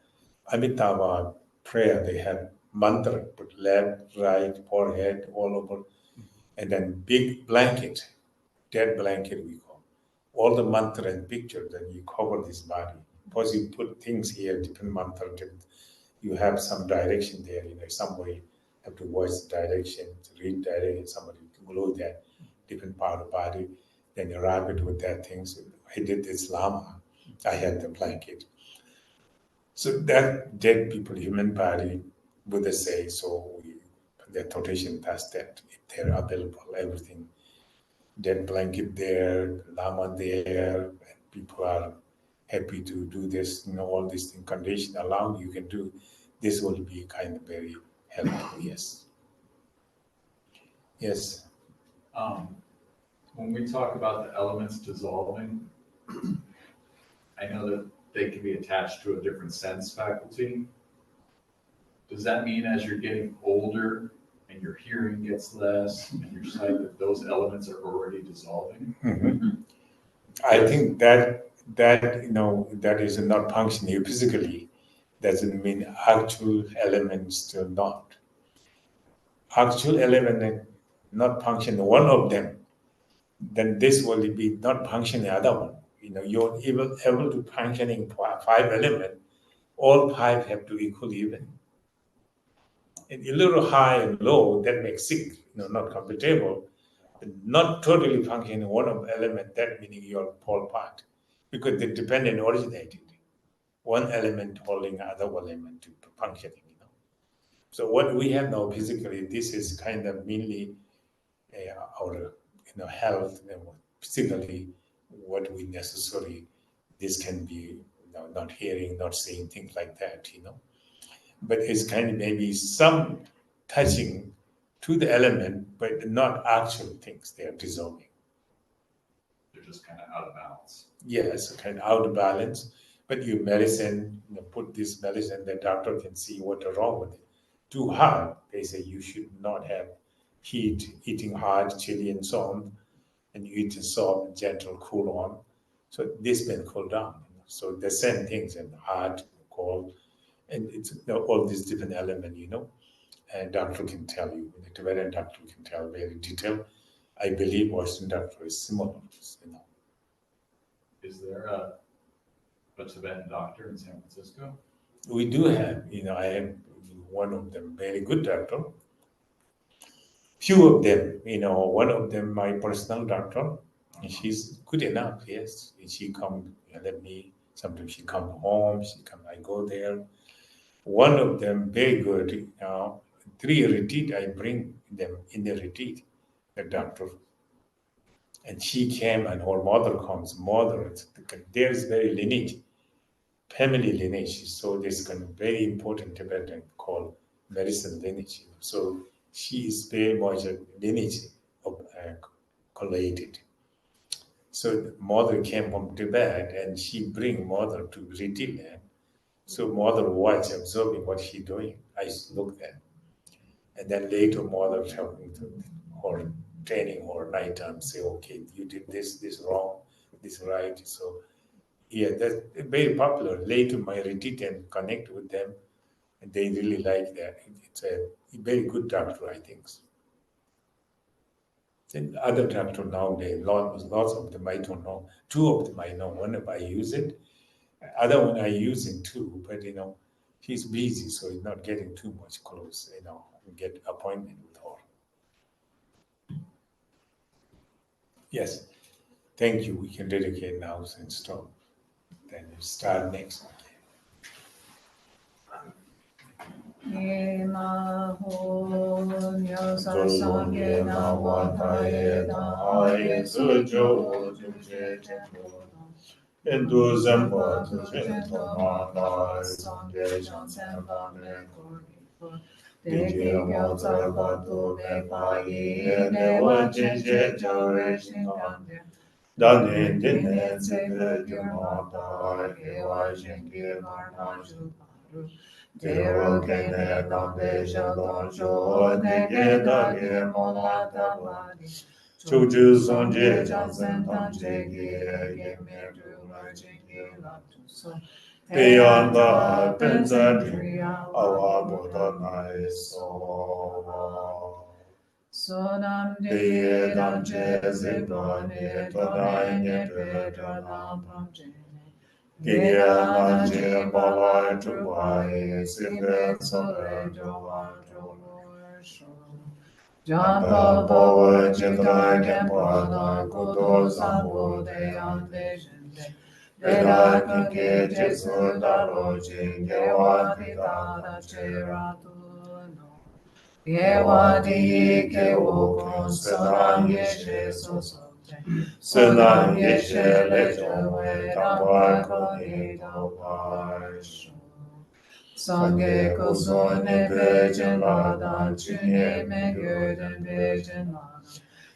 Amitabha prayer, they have mantra, put left, right, forehead, all over, and then big blanket, dead blanket we call. All the mantra and picture, then you cover this body. Because you put things here, different mantra, you have some direction there, you know, somebody have to watch the direction, to read direction, somebody to glow that different part of the body, then you wrap it with that thing. So I did this Lama, I had the blanket. So that dead people, human body, Buddha say, so the tradition does that. If they're available, everything. Dead blanket there, Lama there, and people are happy to do this, you know, all these things, condition allowed, you can do. This will be kind of very helpful, yes. Yes. When we talk about the elements dissolving, I know that they can be attached to a different sense faculty. Does that mean as you're getting older and your hearing gets less and your sight, that those elements are already dissolving? Mm-hmm. I think that you know, that is not functioning physically doesn't mean actual elements still not. Actual element not function one of them, then this will be not functioning the other one. You know, you're able to functioning 5 elements, all 5 have to equal even. And a little high and low, that makes sick, you know, not compatible. But not totally functioning one of element, that meaning you're fall apart. Because they depend and originated. One element holding other element to functioning, you know. So what we have now physically, this is kind of mainly our, you know, health, you know, physically what we necessarily, this can be, you know, not hearing, not seeing, things like that, you know. But it's kind of maybe some touching to the element, but not actual things they are dissolving. They're just kind of out of balance. Yes, kind of out of balance. But you medicine, you know, put this medicine, the doctor can see what's wrong with it. Too hard, they say you should not have heat, eating hard, chili and so on, and you eat soft, gentle, cool on. So this can cool down. You know? So the same things in hard, cold, and it's, you know, all these different elements, you know. And doctor can tell you, the Tibetan doctor can tell very detailed. I believe Western doctor is similar, you know. Is there a Tibetan doctor in San Francisco? We do have, you know, I have one of them, very good doctor. Few of them, you know, one of them, my personal doctor. And she's good enough, yes. She come, let me, sometimes she come home, she come, I go there. One of them, very good, you know, 3 retreat, I bring them in the retreat, the doctor. And she came and her mother comes, there's very lineage, family lineage. So there's kind of very important Tibetan called medicine lineage. So she is very much a lineage of, collated. So the mother came from Tibet and she bring mother to retreat land. So mother watch, observing what she doing. I look at. And then later mother talking to her, training her nighttime, say, okay, you did this wrong, this right. So Yeah, that's very popular. Later, my retreat connect with them, and they really like that. It's a very good doctor, I think. Then other doctor nowadays, lots of them I don't know. Two of them I know. One of I use it, other one I using too. But he's busy, so he's not getting too much close. Get appointment with her. Yes, thank you. We can dedicate now and stop. Then you start next. Ema ho nyosa sangye na wataye na aye sujo juje tempo Endu zempa tu jento manda sangye jansen bame kori Deje moza batu me payi ne wajije jawe shingande Dane dine zebe gyurmata ewa jengi marna juparu Dero kene dambe jadon jo nege dage molata badi Chuju sonje jansen tanje ge me druma jengi latu son Peyanda penzandria awa buddha nai so Sonam de danje zibane tonai ne pedra lampam jene Gya nanje balai trupai simbet sore jovan jovorsho Jamba bova jindai kempana kudo sambo de ande jende Deda kinke jesu daro jinge wadi dada cheratu no Yewa di ke wokon sanam yeshe sosote Sanam yeshe lejowe damwa koni dawaisho Sange kozone bejen ladan chunye me göden bejen ladan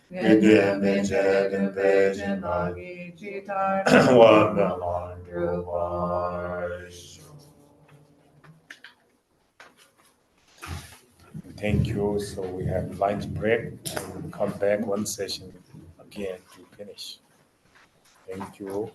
Gede bejen bejen lagi jitar wanda landruvaisho Thank you. So we have lunch break. We'll come back one session again to finish. Thank you.